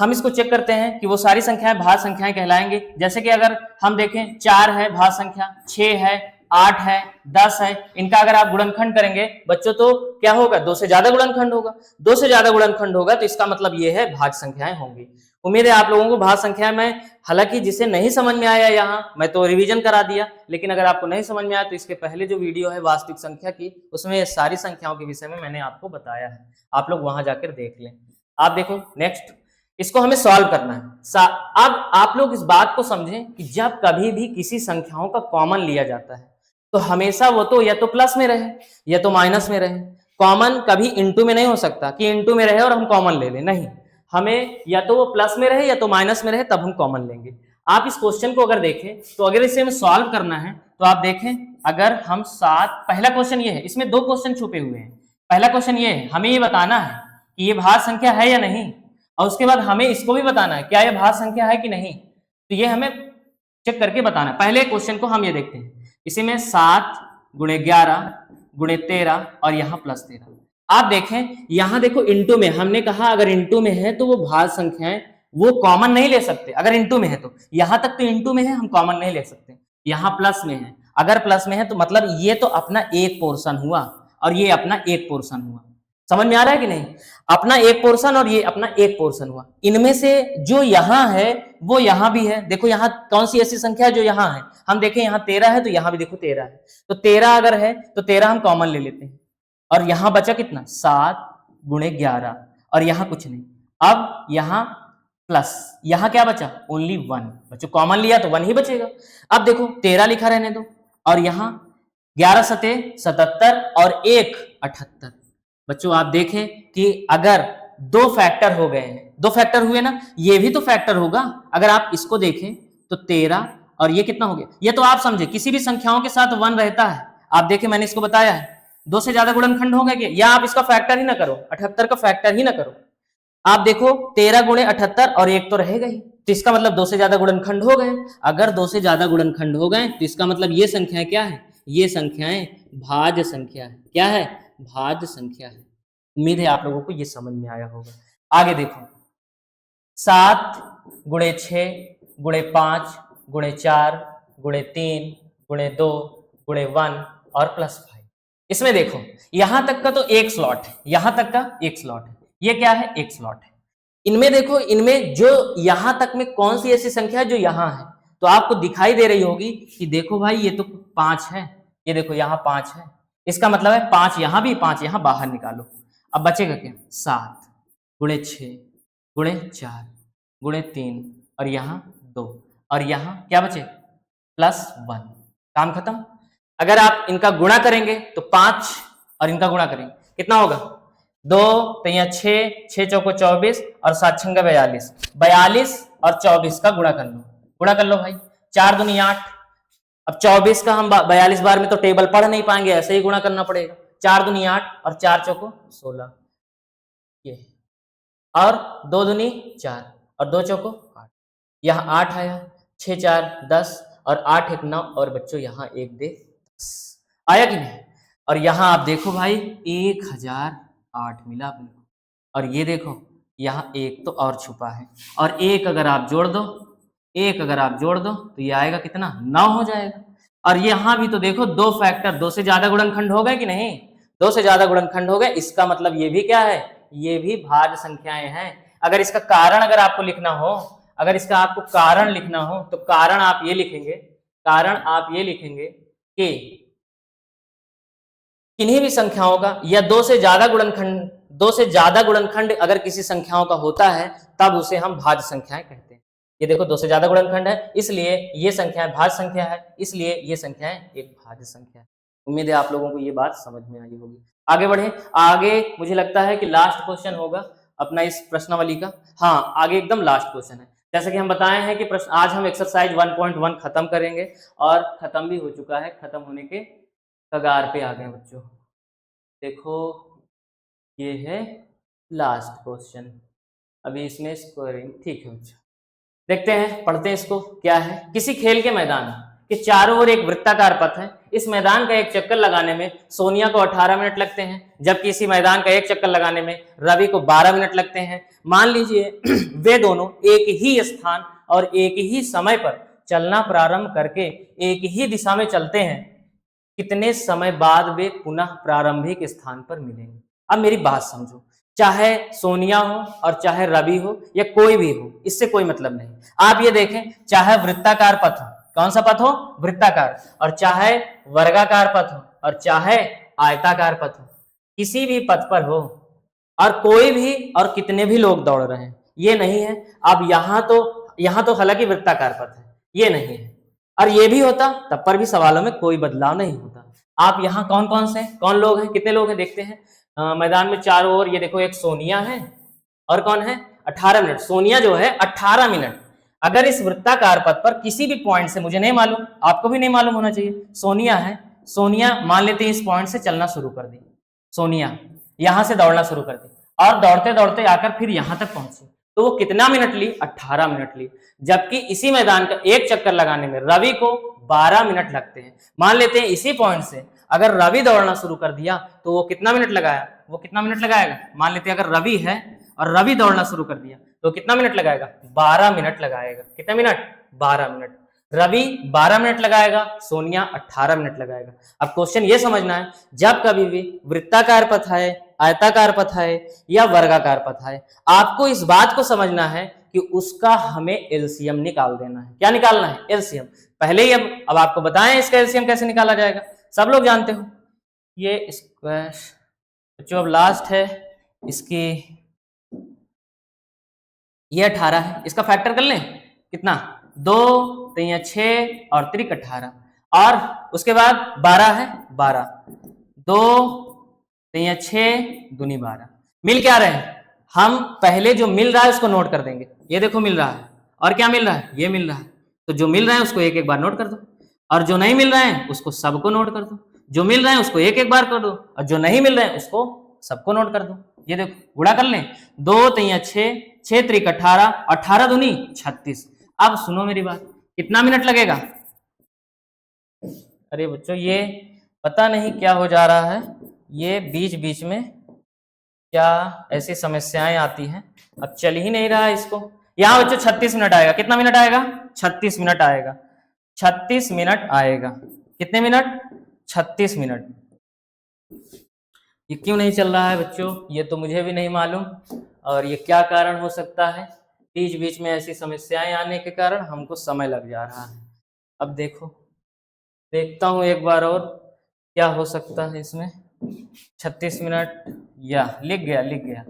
हम इसको चेक करते हैं कि वो सारी संख्याएं भाज्य संख्याएं कहलाएंगे। जैसे कि अगर हम देखें 4 है भाज्य संख्या, 6 है, 8 है, 10 है, इनका अगर आप गुणनखंड करेंगे बच्चों तो क्या होगा, 2 से ज्यादा गुणनखंड होगा। 2 से ज्यादा गुणनखंड होगा तो इसका मतलब ये है भाज्य संख्याएं होंगी। उम्मीद है आप लोगों को भाज्य संख्या में, हालांकि जिसे नहीं समझ में आया यहाँ मैं तो रिवीजन करा दिया, लेकिन अगर आपको नहीं समझ में आया तो इसके पहले जो वीडियो है वास्तविक संख्या की, उसमें ये सारी संख्याओं के विषय में मैंने आपको बताया है, आप लोग वहां जाकर देख लें। आप देखो नेक्स्ट, इसको हमें सॉल्व करना है। अब आप लोग इस बात को समझें कि जब कभी भी किसी संख्याओं का कॉमन लिया जाता है तो हमेशा वो तो या तो प्लस में रहे या तो माइनस में रहे। कॉमन कभी इंटू में नहीं हो सकता कि इंटू में रहे और हम कॉमन ले लें, नहीं, हमें या तो वो प्लस में रहे या तो माइनस में रहे तब हम कॉमन लेंगे। आप इस क्वेश्चन को अगर देखें तो अगर इसे हमें सॉल्व करना है तो आप देखें, अगर हम 7, पहला क्वेश्चन ये है, इसमें 2 क्वेश्चन छुपे हुए हैं। पहला क्वेश्चन ये है, हमें ये बताना है कि ये भाज्य संख्या है या नहीं, और उसके बाद हमें इसको भी बताना है क्या ये भाज्य संख्या है कि नहीं। तो ये हमें चेक करके बताना है। पहले क्वेश्चन को हम ये देखते हैं, इसी में 7 गुणे 11 गुणे 13 और यहाँ प्लस 13। आप देखें यहां देखो इंटू में, हमने कहा अगर इंटू में है तो वो भाज्य संख्याएं वो कॉमन नहीं ले सकते। अगर इंटू में है तो यहां तक तो इंटू में है, हम कॉमन नहीं ले सकते। यहां प्लस में है, अगर प्लस में है तो मतलब ये तो अपना एक पोर्शन हुआ और ये अपना एक पोर्शन हुआ। समझ में आ रहा है कि नहीं, अपना एक पोर्शन और ये अपना एक पोर्शन हुआ। इनमें से जो यहां है वो यहां भी है। देखो यहां कौन सी ऐसी संख्या है जो यहां है, हम देखें यहां 13 है तो यहां भी देखो 13 है, तो 13 अगर है तो 13 हम कॉमन ले लेते हैं। और यहां बचा कितना, 7 गुणे 11 और यहां कुछ नहीं। अब यहां प्लस, यहां क्या बचा, ओनली 1। बच्चों कॉमन लिया तो 1 ही बचेगा। अब देखो 13 लिखा रहने दो और यहां 11 सते 77 और 1 78। बच्चों आप देखें कि अगर 2 फैक्टर हो गए हैं, 2 फैक्टर हुए ना, ये भी तो फैक्टर होगा। अगर आप इसको देखें तो 13 और ये कितना हो गया, ये तो आप समझे किसी भी संख्याओं के साथ 1 रहता है। आप देखें मैंने इसको बताया है, 2 से ज्यादा गुणनखंड होंगे क्या, या आप इसका फैक्टर ही ना करो, 78 का फैक्टर ही ना करो। आप देखो 13 गुणे 78 और 1 तो रहेगा ही, तो इसका मतलब 2 से ज्यादा गुणनखंड हो गए। अगर 2 से ज्यादा गुणनखंड हो गए तो इसका मतलब ये संख्या क्या है, ये संख्याएं भाज्य संख्या है। क्या है, भाज्य संख्या है। उम्मीद है आप लोगों को ये समझ में आया होगा। आगे देखो 7 गुणे 6 गुणे 5 गुणे 4 गुणे 3 गुणे 2 गुणे 1 और प्लस 5। इसमें देखो यहां तक का तो एक स्लॉट है, यहां तक का एक स्लॉट है, ये क्या है, एक स्लॉट है। इनमें देखो, इनमें जो यहां तक में कौन सी ऐसी संख्या है जो यहां है, तो आपको दिखाई दे रही होगी कि देखो भाई ये तो 5 है, ये देखो यहां 5 है, इसका मतलब है 5 यहां भी 5 यहां बाहर निकालो। अब बचेगा क्या, 7 गुणे 6 गुणे 4 गुणे 3 और यहां 2 और यहां क्या बचे, प्लस 1। काम खत्म। अगर आप इनका गुणा करेंगे तो 5 और इनका गुणा करेंगे कितना होगा, 2 तो यहाँ 6, 6 चौको 24 और 7 छंगा 42, 42 और 24 का गुणा कर लो भाई, 4 दूनी 8। अब 24 का हम 42 बार में तो टेबल पढ़ नहीं पाएंगे, ऐसे ही गुणा करना पड़ेगा। 4 दूनी 8 और 4 चौको 16, ये और 2 दूनी 4 और 2 चौको 8, यहाँ 8 आया, 6 4 10 और 8 1 9 और बच्चों यहाँ 1 दे 10 आया कि नहीं। और यहाँ आप देखो भाई 1008 मिला अपने को, और ये देखो यहाँ एक तो और छुपा है, और एक अगर आप जोड़ दो, एक अगर आप जोड़ दो तो ये आएगा कितना, 9 हो जाएगा। और यहाँ भी तो देखो दो फैक्टर, दो से ज्यादा गुणनखंड हो गए कि नहीं, दो से ज्यादा गुणनखंड हो गए, इसका मतलब ये भी क्या है, ये भी भाज्य संख्याएं हैं। अगर इसका कारण अगर आपको लिखना हो, अगर इसका आपको कारण लिखना हो तो कारण आप ये लिखेंगे, कारण आप ये लिखेंगे कि किन्हीं भी संख्याओं का या दो से ज्यादा गुणनखंड अगर किसी संख्याओं का होता है तब उसे हम भाज्य संख्याएं कहते हैं। ये देखो दो से ज्यादा गुणनखंड है, इसलिए ये संख्याएं भाज्य संख्या है, इसलिए ये संख्याएं एक भाज्य संख्या है। उम्मीद है आप लोगों को ये बात समझ में आई होगी। आगे बढ़े, आगे मुझे लगता है कि लास्ट क्वेश्चन होगा अपना इस प्रश्नावली का। हाँ, आगे एकदम लास्ट क्वेश्चन है। जैसे कि हम बताए हैं कि प्रश्न आज हम एक्सरसाइज 1.1 खत्म करेंगे, और खत्म भी हो चुका है, खत्म होने के कगार पे आ गए बच्चों। देखो ये है लास्ट क्वेश्चन, अभी इसमें स्कोरिंग ठीक है बच्चों। देखते हैं, पढ़ते हैं इसको। क्या है, किसी खेल के मैदान के चारों ओर एक वृत्ताकार पथ है। इस मैदान का एक चक्कर लगाने में सोनिया को 18 मिनट लगते हैं, जबकि इसी मैदान का एक चक्कर लगाने में रवि को 12 मिनट लगते हैं। मान लीजिए वे दोनों एक ही स्थान और एक ही समय पर चलना प्रारंभ करके एक ही दिशा में चलते हैं, कितने समय बाद वे पुनः प्रारंभिक स्थान पर मिलेंगे। अब मेरी बात समझो, चाहे सोनिया हो और चाहे रवि हो या कोई भी हो, इससे कोई मतलब नहीं। आप ये देखें, चाहे वृत्ताकार पथ हो, कौन सा पथ हो, वृत्ताकार, और चाहे वर्गाकार पथ हो और चाहे आयताकार पथ हो, किसी भी पथ पर हो और कोई भी और कितने भी लोग दौड़ रहे हैं, ये नहीं है। अब यहाँ तो हालांकि वृत्ताकार पथ है, ये नहीं है, और ये भी होता तब पर भी सवालों में कोई बदलाव नहीं होता। आप यहाँ कौन लोग हैं, कितने लोग हैं देखते हैं। मैदान में चारों ओर ये देखो, एक सोनिया है और कौन है, 18 मिनट। सोनिया जो है 18 मिनट, अगर इस वृत्ताकार पथ पर किसी भी पॉइंट से, मुझे नहीं मालूम, आपको भी नहीं मालूम होना चाहिए, सोनिया है, सोनिया मान लेते हैं इस पॉइंट से चलना शुरू कर दी, सोनिया यहां से दौड़ना शुरू कर दी और दौड़ते दौड़ते आकर फिर यहां तक पहुंची, तो वो कितना मिनट ली, 18 मिनट ली। जबकि इसी मैदान का एक चक्कर लगाने में रवि को 12 मिनट लगते हैं। मान लेते हैं इसी पॉइंट से अगर रवि दौड़ना शुरू कर दिया तो वो कितना मिनट लगाया, वो कितना मिनट लगाएगा। मान लेते हैं अगर रवि है और रवि दौड़ना शुरू कर दिया तो कितना मिनट लगाएगा, 12 मिनट लगाएगा। कितने मिनट, 12 मिनट। रवि 12 मिनट लगाएगा, सोनिया 18 मिनट लगाएगा। अब क्वेश्चन ये समझना है, जब कभी भी वृत्ताकार पथ है, आयताकार पथ है या वर्गाकार पथ है, आपको इस बात को समझना है कि उसका हमें एलसीएम निकाल देना है। क्या निकालना है, एलसीएम। पहले ही अब आपको बताएं इसका एलसीएम कैसे निकाला जाएगा, सब लोग जानते हो। ये स्क्वायर जो अब लास्ट है इसकी, ये 18 है, इसका फैक्टर कर लें, कितना, 2 3 6 और 3 18, और उसके बाद 12 है, 12 2 3 6 दूनी 12, मिल क्या रहे हैं। हम पहले जो मिल रहा है उसको नोट कर देंगे, ये देखो मिल रहा है, और क्या मिल रहा है, ये मिल रहा है। तो जो मिल रहा है उसको एक एक बार नोट कर दो, और जो नहीं मिल रहा है उसको सबको नोट कर दो। जो मिल रहा है उसको एक एक बार कर दो, और जो नहीं मिल रहा है उसको सबको नोट कर दो। ये देखो गुणा कर लें, 2 3 6 6 3 18, 18 दूनी 36। अब सुनो मेरी बात, कितना मिनट लगेगा। अरे बच्चों ये पता नहीं क्या हो जा रहा है, ये बीच बीच में क्या ऐसी समस्याएं आती हैं, अब चल ही नहीं रहा है इसको। यहाँ बच्चों 36 मिनट आएगा, कितना मिनट आएगा, 36 मिनट आएगा, 36 मिनट आएगा। कितने मिनट, 36 मिनट। ये क्यों नहीं चल रहा है बच्चों, ये तो मुझे भी नहीं मालूम, और ये क्या कारण हो सकता है। बीच बीच में ऐसी समस्याएं आने के कारण हमको समय लग जा रहा है। अब देखो, देखता हूं एक बार और क्या हो सकता है इसमें। 36 मिनट, या लिख गया,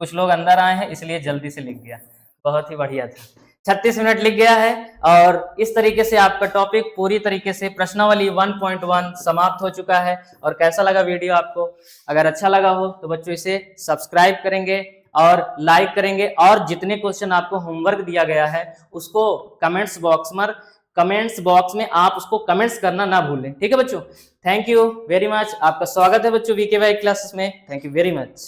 कुछ लोग अंदर आए हैं इसलिए जल्दी से लिख गया, बहुत ही बढ़िया था। 36 मिनट लिख गया है, और इस तरीके से आपका टॉपिक पूरी तरीके से प्रश्नावली 1.1 समाप्त हो चुका है। और कैसा लगा वीडियो आपको, अगर अच्छा लगा हो तो बच्चों इसे सब्सक्राइब करेंगे और लाइक करेंगे, और जितने क्वेश्चन आपको होमवर्क दिया गया है उसको कमेंट्स बॉक्स में आप उसको कमेंट्स करना ना भूलें, ठीक है बच्चों। थैंक यू वेरी मच, आपका स्वागत है बच्चों वीकेवाई क्लासेस में। Thank you very much.